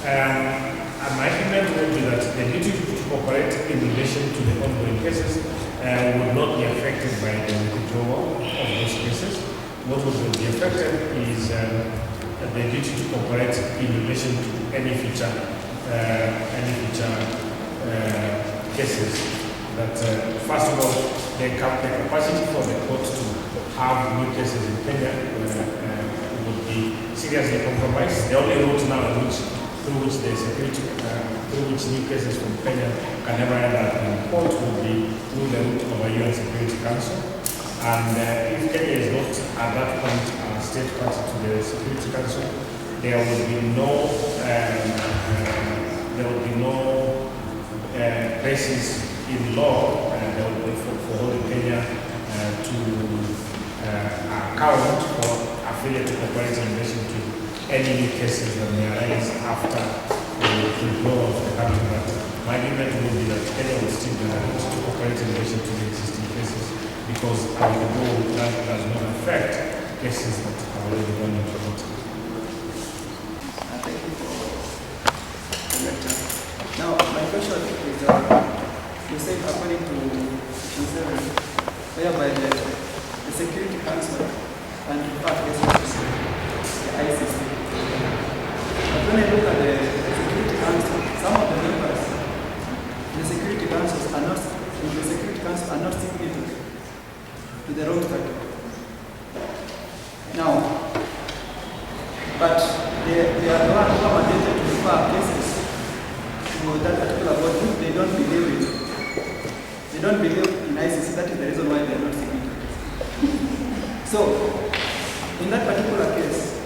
And my argument would be that the duty to cooperate in relation to the ongoing cases would not be affected by the withdrawal of those cases. What would be affected is the duty to cooperate in relation to any future cases. That first of all, the capacity for the court to have new cases in Kenya would be seriously compromised. The only route now through which new cases from Kenya can never end up in court would be through the route of a UN Security Council. And if Kenya is not at that point a state party to the Security Council, there will be no basis in law for holding Kenya to account for failure to cooperate in relation to any new cases that may arise after the withdrawal of the country. But my argument would be that Kenya will still be able to cooperate in relation to the existing cases, because our law does not affect cases that have already gone into court. Thank you for the lecture. Now, my question is, you said according to Section 7, whereby the Security Council and refer cases to the ICC. But when I look at the Security Council, some of the members in the Security Council are not significant to the Rome Statute. Now, but they are the ones who are mandated to refer cases to that particular body if they don't believe in it. They don't believe in ICC, that is the reason why they are not significant. So, in that particular case,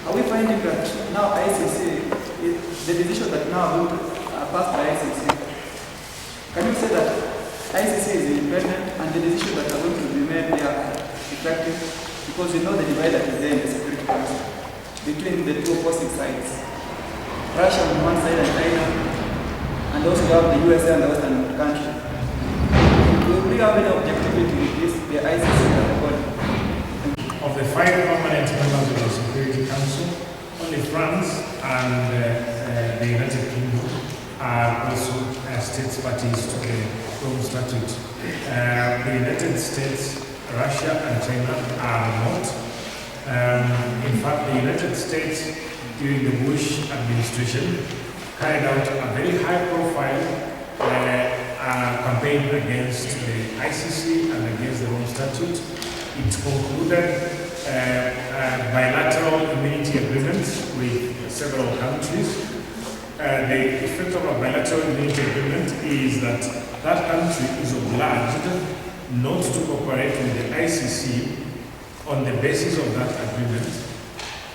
are we finding that now ICC, the decision that now passed by ICC, can you say that ICC is independent and the decision that are going to be made there are effective? Because you know the divide that is there in the Security Council between the two opposing sides. Russia on one side and China, and also you have the USA and the Western country. We have any objectivity with this, the ICC and the body. Of the 5 permanent members of the Security Council, only France and the United Kingdom are also states parties to the Rome Statute. The United States, Russia and China are not. In fact, the United States during the Bush administration carried out a very high-profile campaign against the ICC and against the Rome Statute. It concluded bilateral immunity agreements with several countries. The effect of a bilateral immunity agreement is that that country is obliged not to cooperate with the ICC on the basis of that agreement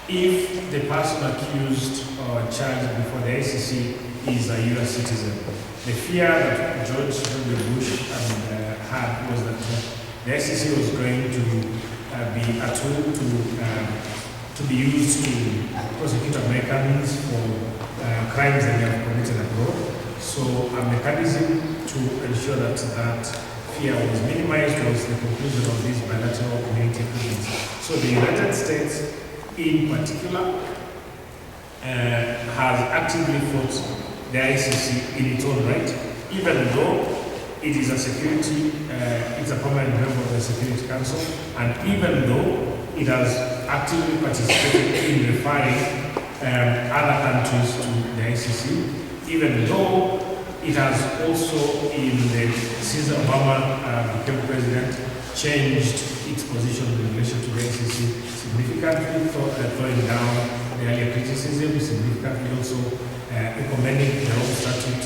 if the person accused or charged before the ICC is a US citizen. The fear that George W. Bush had was that the ICC was going to be a tool to be used to prosecute Americans for crimes that they have committed abroad. So a mechanism to ensure that that fear was minimized was the conclusion of these bilateral immunity agreements. So the United States, in particular, has actively fought the ICC in its own right, even though it is a security, it's a permanent member of the Security Council, and even though it has actively participated in referring other countries to the ICC, even though it has also, since Obama became president, changed its position in relation to the ICC significantly, throwing down the earlier criticism, significantly also recommending the Rome Statute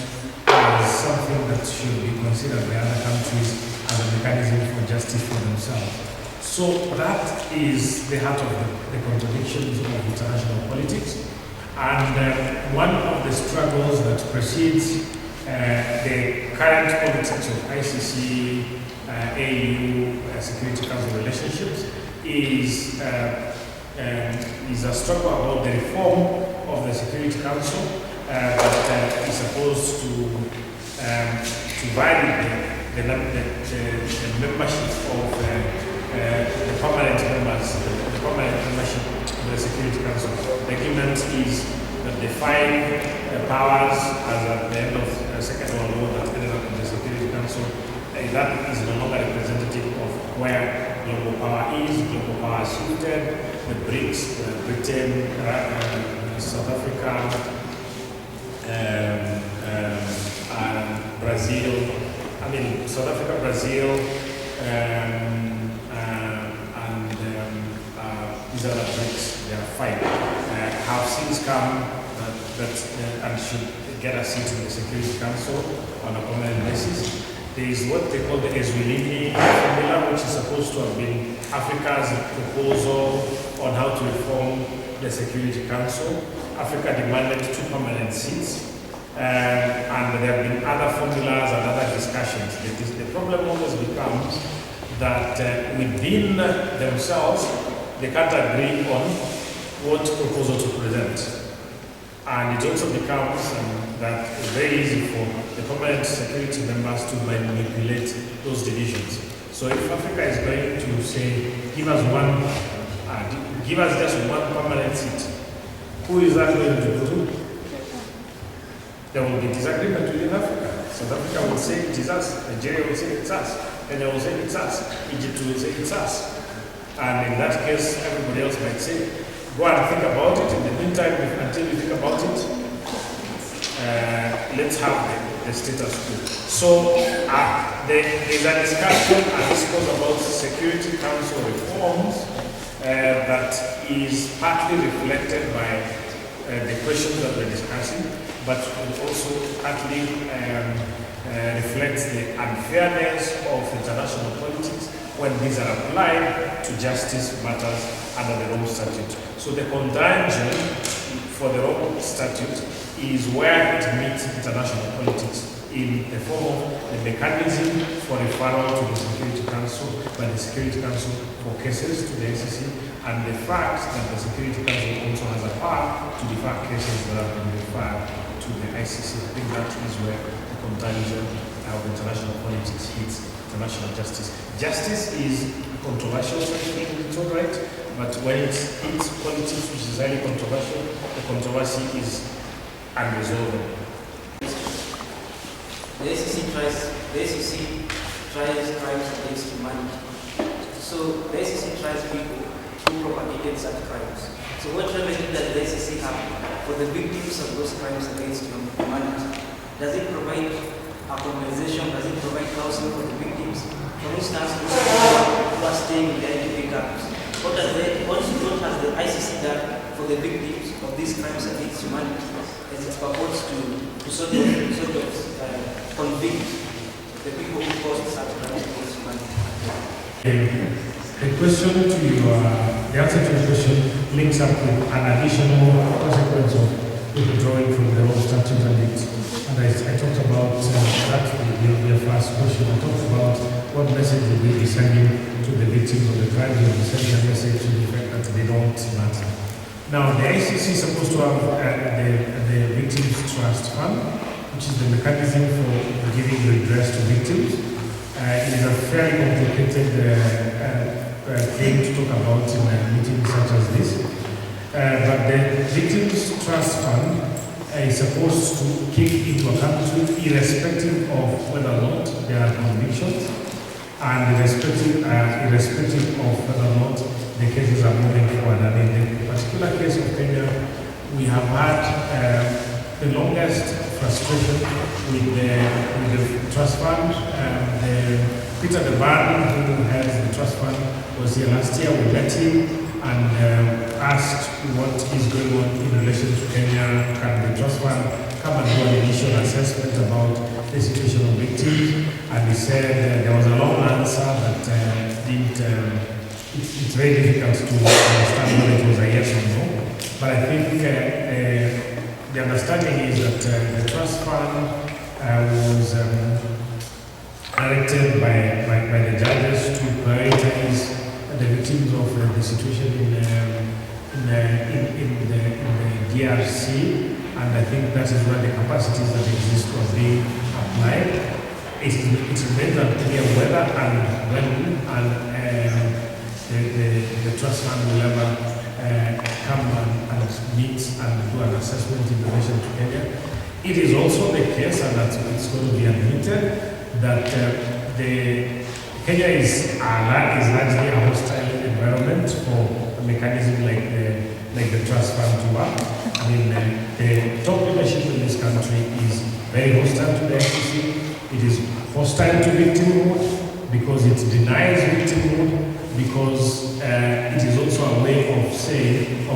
as something that should be considered by other countries as a mechanism for justice for themselves. So that is the heart of the contradictions of international politics. And one of the struggles that precedes the current politics of ICC, AU, Security Council relationships is a struggle about the reform of the Security Council that is supposed to validate the membership of the permanent members, the permanent membership of the Security Council. The agreement is that the 5 powers as at the end of the Second World War that ended up in the Security Council, that is no longer representative of where global power is. Global power shifted. The BRICS, Britain, South Africa, and Brazil. I mean, South Africa, Brazil, and these other BRICS, there are 5, have since come and should get a seat in the Security Council on a permanent basis. There is what they call the Eswelini formula, which is supposed to have been Africa's proposal on how to reform the Security Council. Africa demanded 2 permanent seats, and there have been other formulas and other discussions. The problem always becomes that within themselves, they can't agree on what proposal to present. And it also becomes that it's very easy for the permanent security members to manipulate those divisions. So if Africa is going to say, give us just one permanent seat, who is that going to go to? There will be disagreement within Africa. South Africa will say it is us, Nigeria will say it's us, Kenya will say it's us, Egypt will say it's us. And in that case, everybody else might say, go and think about it. In the meantime, until you think about it, let's have the status quo. So there is a discussion and discourse about Security Council reforms that is partly reflected by the questions that we're discussing, but also partly reflects the unfairness of international politics when these are applied to justice matters under the Rome Statute. So the conjunction for the Rome Statute is where it meets international politics in the form of the mechanism for referral to the Security Council by the Security Council for cases to the ICC, and the fact that the Security Council also has a power to defer cases that have been referred to the ICC. I think that is where the comparison of international politics hits international justice. Justice is controversial, it's all right, but when it hits politics, which is highly controversial, the controversy is unresolvable. The ICC tries crimes against humanity. So the ICC tries people who propagated such crimes. So what remedy does the ICC have for the victims of those crimes against humanity? Does it provide a compensation? Does it provide housing for the victims? For instance, those who are staying in the IDP camps. What has the ICC done for the victims of these crimes against humanity as it purports to sort of convict the people who caused such crimes against humanity? The question to your, the answer to your question links up with an additional consequence of withdrawing from the Rome Statute, and I talked about that in your first question. I talked about what message will we be sending to the victims of the crime. We'll be sending a message to the fact that they don't matter. Now, the ICC is supposed to have the Victims Trust Fund, which is the mechanism for giving redress to victims. It is a very complicated thing to talk about in a meeting such as this. But the Victims Trust Fund is supposed to kick into a country irrespective of whether or not there are convictions, and irrespective of whether or not the cases are moving forward. And in the particular case of Kenya, we have had the longest frustration with the trust fund. Peter the Barn, who has the trust fund, was here last year. We met him and asked what is going on in relation to Kenya. Can the trust fund come and do an initial assessment about the situation of victims? And he said there was a long answer that it's very difficult to understand whether it was a yes or no. But I think the understanding is that the trust fund was directed by the judges to prioritize the victims of the situation in the DRC, and I think that is where the capacities that exist was being applied. It remains unclear whether and when the trust fund will ever come and meet and do an assessment in relation to Kenya. It is also the case, and that it's going to be admitted, that Kenya is largely a hostile environment for a mechanism like the trust fund to work. I mean, the top leadership in this country is very hostile to the ICC. It is hostile to victimhood because it denies victimhood, because it is also a way of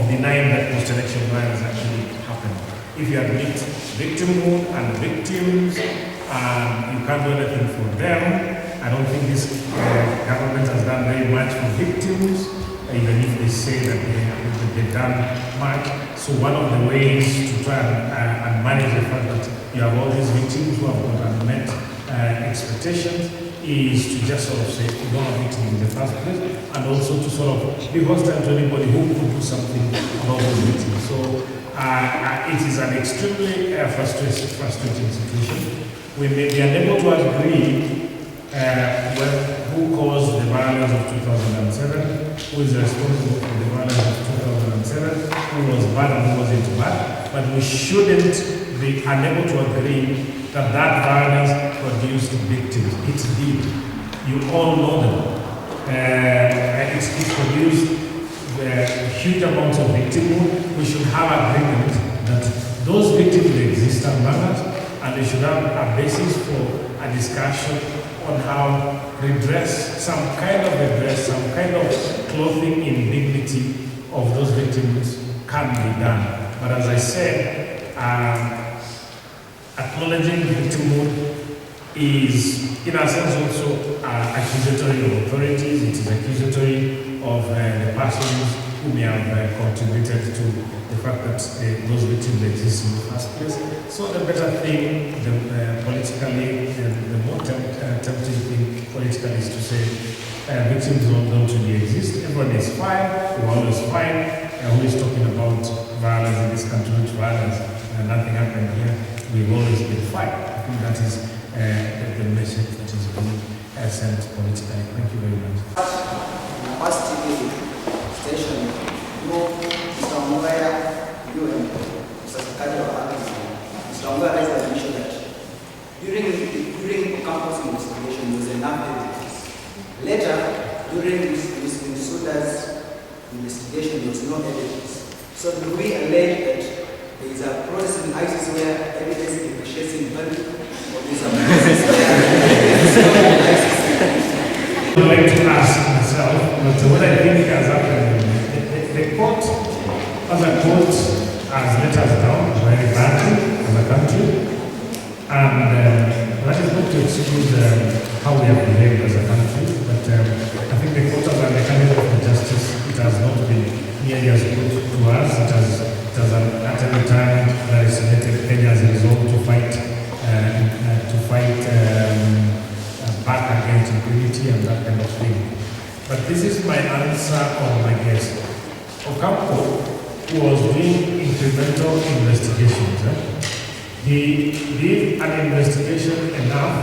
denying that post-election violence actually happened. If you admit victimhood and victims, you can't do anything for them. I don't think this government has done very much for victims, even if they say that they've done much. So one of the ways to try and manage the fact that you have all these victims who have got unmet expectations is to just sort of say you don't have victims in the first place, and also to sort of be hostile to anybody who could do something about those victims. So it is an extremely frustrating situation. We may be unable to agree who caused the violence of 2007, who is responsible for the violence of 2007, who was bad and who wasn't bad, but we shouldn't be unable to agree that violence produced victims. It did. You all know them. It produced huge amounts of victimhood. We should have agreement that those victims exist among us, and they should have a basis for a discussion on how some kind of clothing in dignity of those victims can be done. But as I said, acknowledging victimhood is, in a sense, also accusatory of authorities. It is accusatory of the persons who may have contributed to the fact that those victims exist in the first place. So the better thing, politically, the more tempting thing politically is to say victims don't really exist. Everyone is fine, we're always fine. Who is talking about violence in this country, which violence, nothing happened here. We've always been fine. I think that is the message that is being sent politically. Thank you very much. First TV station, Mr. Mwaya, Mr. Sakari Mr. Mwaya raised an issue that during campus investigation there was enough evidence. Later, during Ms. Minnesota's investigation, there was no evidence. So do we allege that there is a process in ICC where evidence is depreciating value, or there is a process where evidence is not in ICC? I would like to ask myself, but what I think has happened, the court, as a court, has let us down very badly as a country, and that is not to excuse how we have behaved as a country, but I think the court as a mechanism for justice, it has not been nearly as good to us. It has at every time that is related, Kenya has resolved to fight back against impunity and that kind of thing. But this is my answer or my guess. Ocampo was doing incremental investigations. He did an investigation enough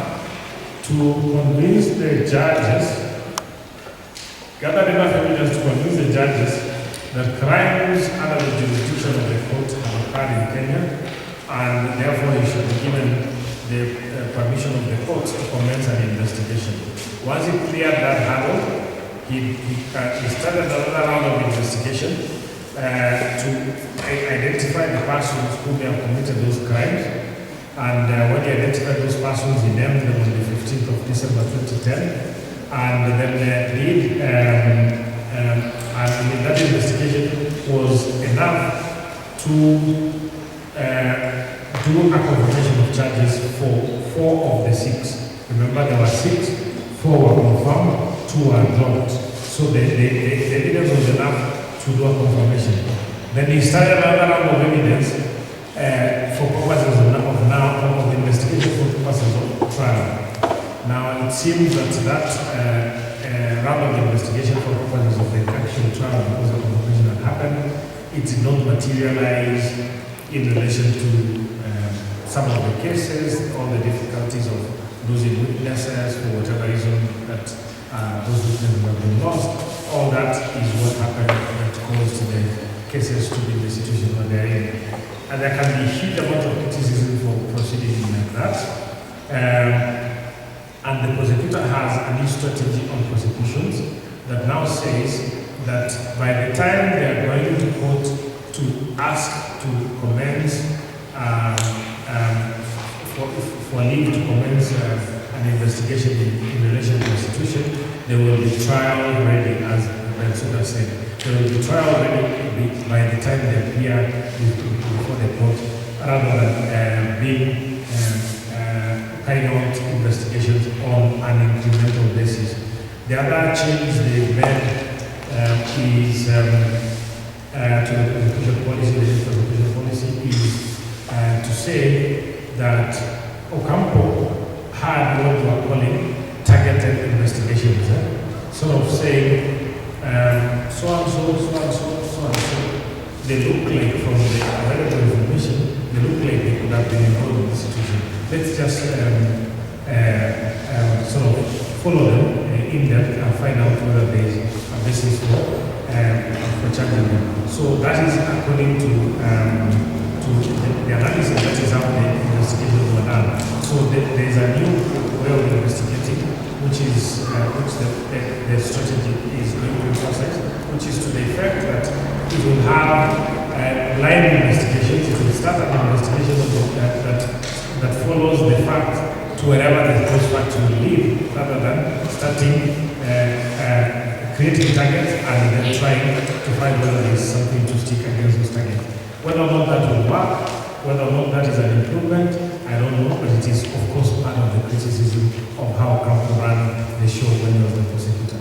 to convince the judges, gathered enough evidence to convince the judges that crimes under the jurisdiction of the court have occurred in Kenya, and therefore he should be given the permission of the court to commence an investigation. Once he cleared that hurdle, he started another round of investigation to identify the persons who may have committed those crimes. And when he identified those persons, he named them on the 15th of December 2010. And then and that investigation was enough to do a confirmation of charges for 4 of the 6. Remember, there were 6, 4 were confirmed, 2 were dropped. So the evidence was enough to do a confirmation. Then he started another round of evidence for purposes of the investigation for purposes of trial. Now it seems that round of investigation for purposes of the actual trial, because of the confirmation that happened, it did not materialize in relation to some of the cases, all the difficulties of losing witnesses for whatever reason that those witnesses have been lost. All that is what happened that caused the cases to be in the situation where they are in. And there can be a huge amount of criticism for proceeding like that. And the prosecutor has a new strategy on prosecutions that now says that by the time they are going to court to ask to commence for leave to commence an investigation in relation to prostitution, there will be trial ready, as Bensuda said. There will be trial ready by the time they appear before the court, rather than being carrying out investigations on an incremental basis. The other change they've made is to the prosecution policy, is to say that Ocampo had what we are calling targeted investigations, sort of saying so and so. They look like, from the available information, they look like they could have been involved in the situation. Let's just sort of follow them in depth and find out whether there is a basis for charging them. So that is according to the analysis, that is how the investigations were done. So there is a new way of investigating, which is the strategy is going to process, which is to the effect that it will have blind investigations. It will start an investigation that follows the fact to wherever the post fact will lead, rather than starting creating targets and then trying to find whether there is something to stick against those targets. Whether or not that will work, whether or not that is an improvement, I don't know, but it is of course part of the criticism of how Ocampo ran the show when he was the prosecutor.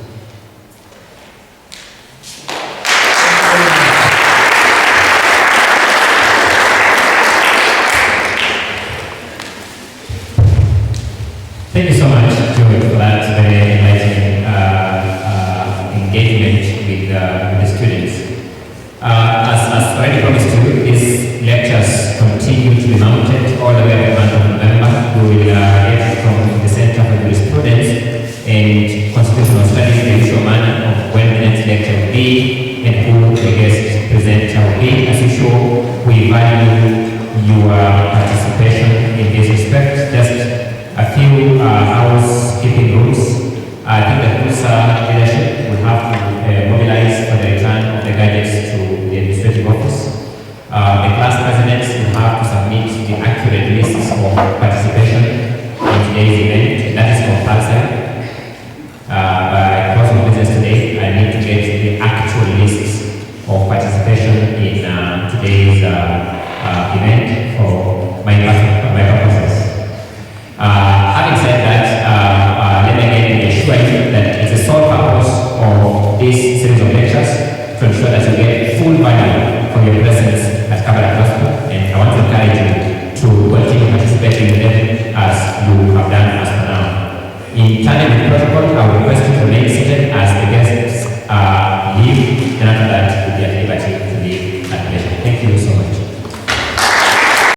be mounted all the way up to November. We will get from the Center for Jurisprudence and Constitutional Studies the usual manner of when the next lecture will be and who the guest presenter will be. As usual, we value your participation in this respect. Just a few housekeeping rules. I think the CUSA leadership will have to mobilize for the return of the gadgets to the administrative office. The class presidents will have to submit the accurate lists of participation in today's event. That is compulsory. By close of business today, I need to get the actual lists of participation in today's event for my purposes. Having said that, let me again assure you that it's the sole purpose of this series of lectures to ensure that you get full value from your presence at Kabbalah Gospel, and I want to encourage you to continue participating in them as you have done as for now. In tandem with protocol, I will request you to remain seated as the guest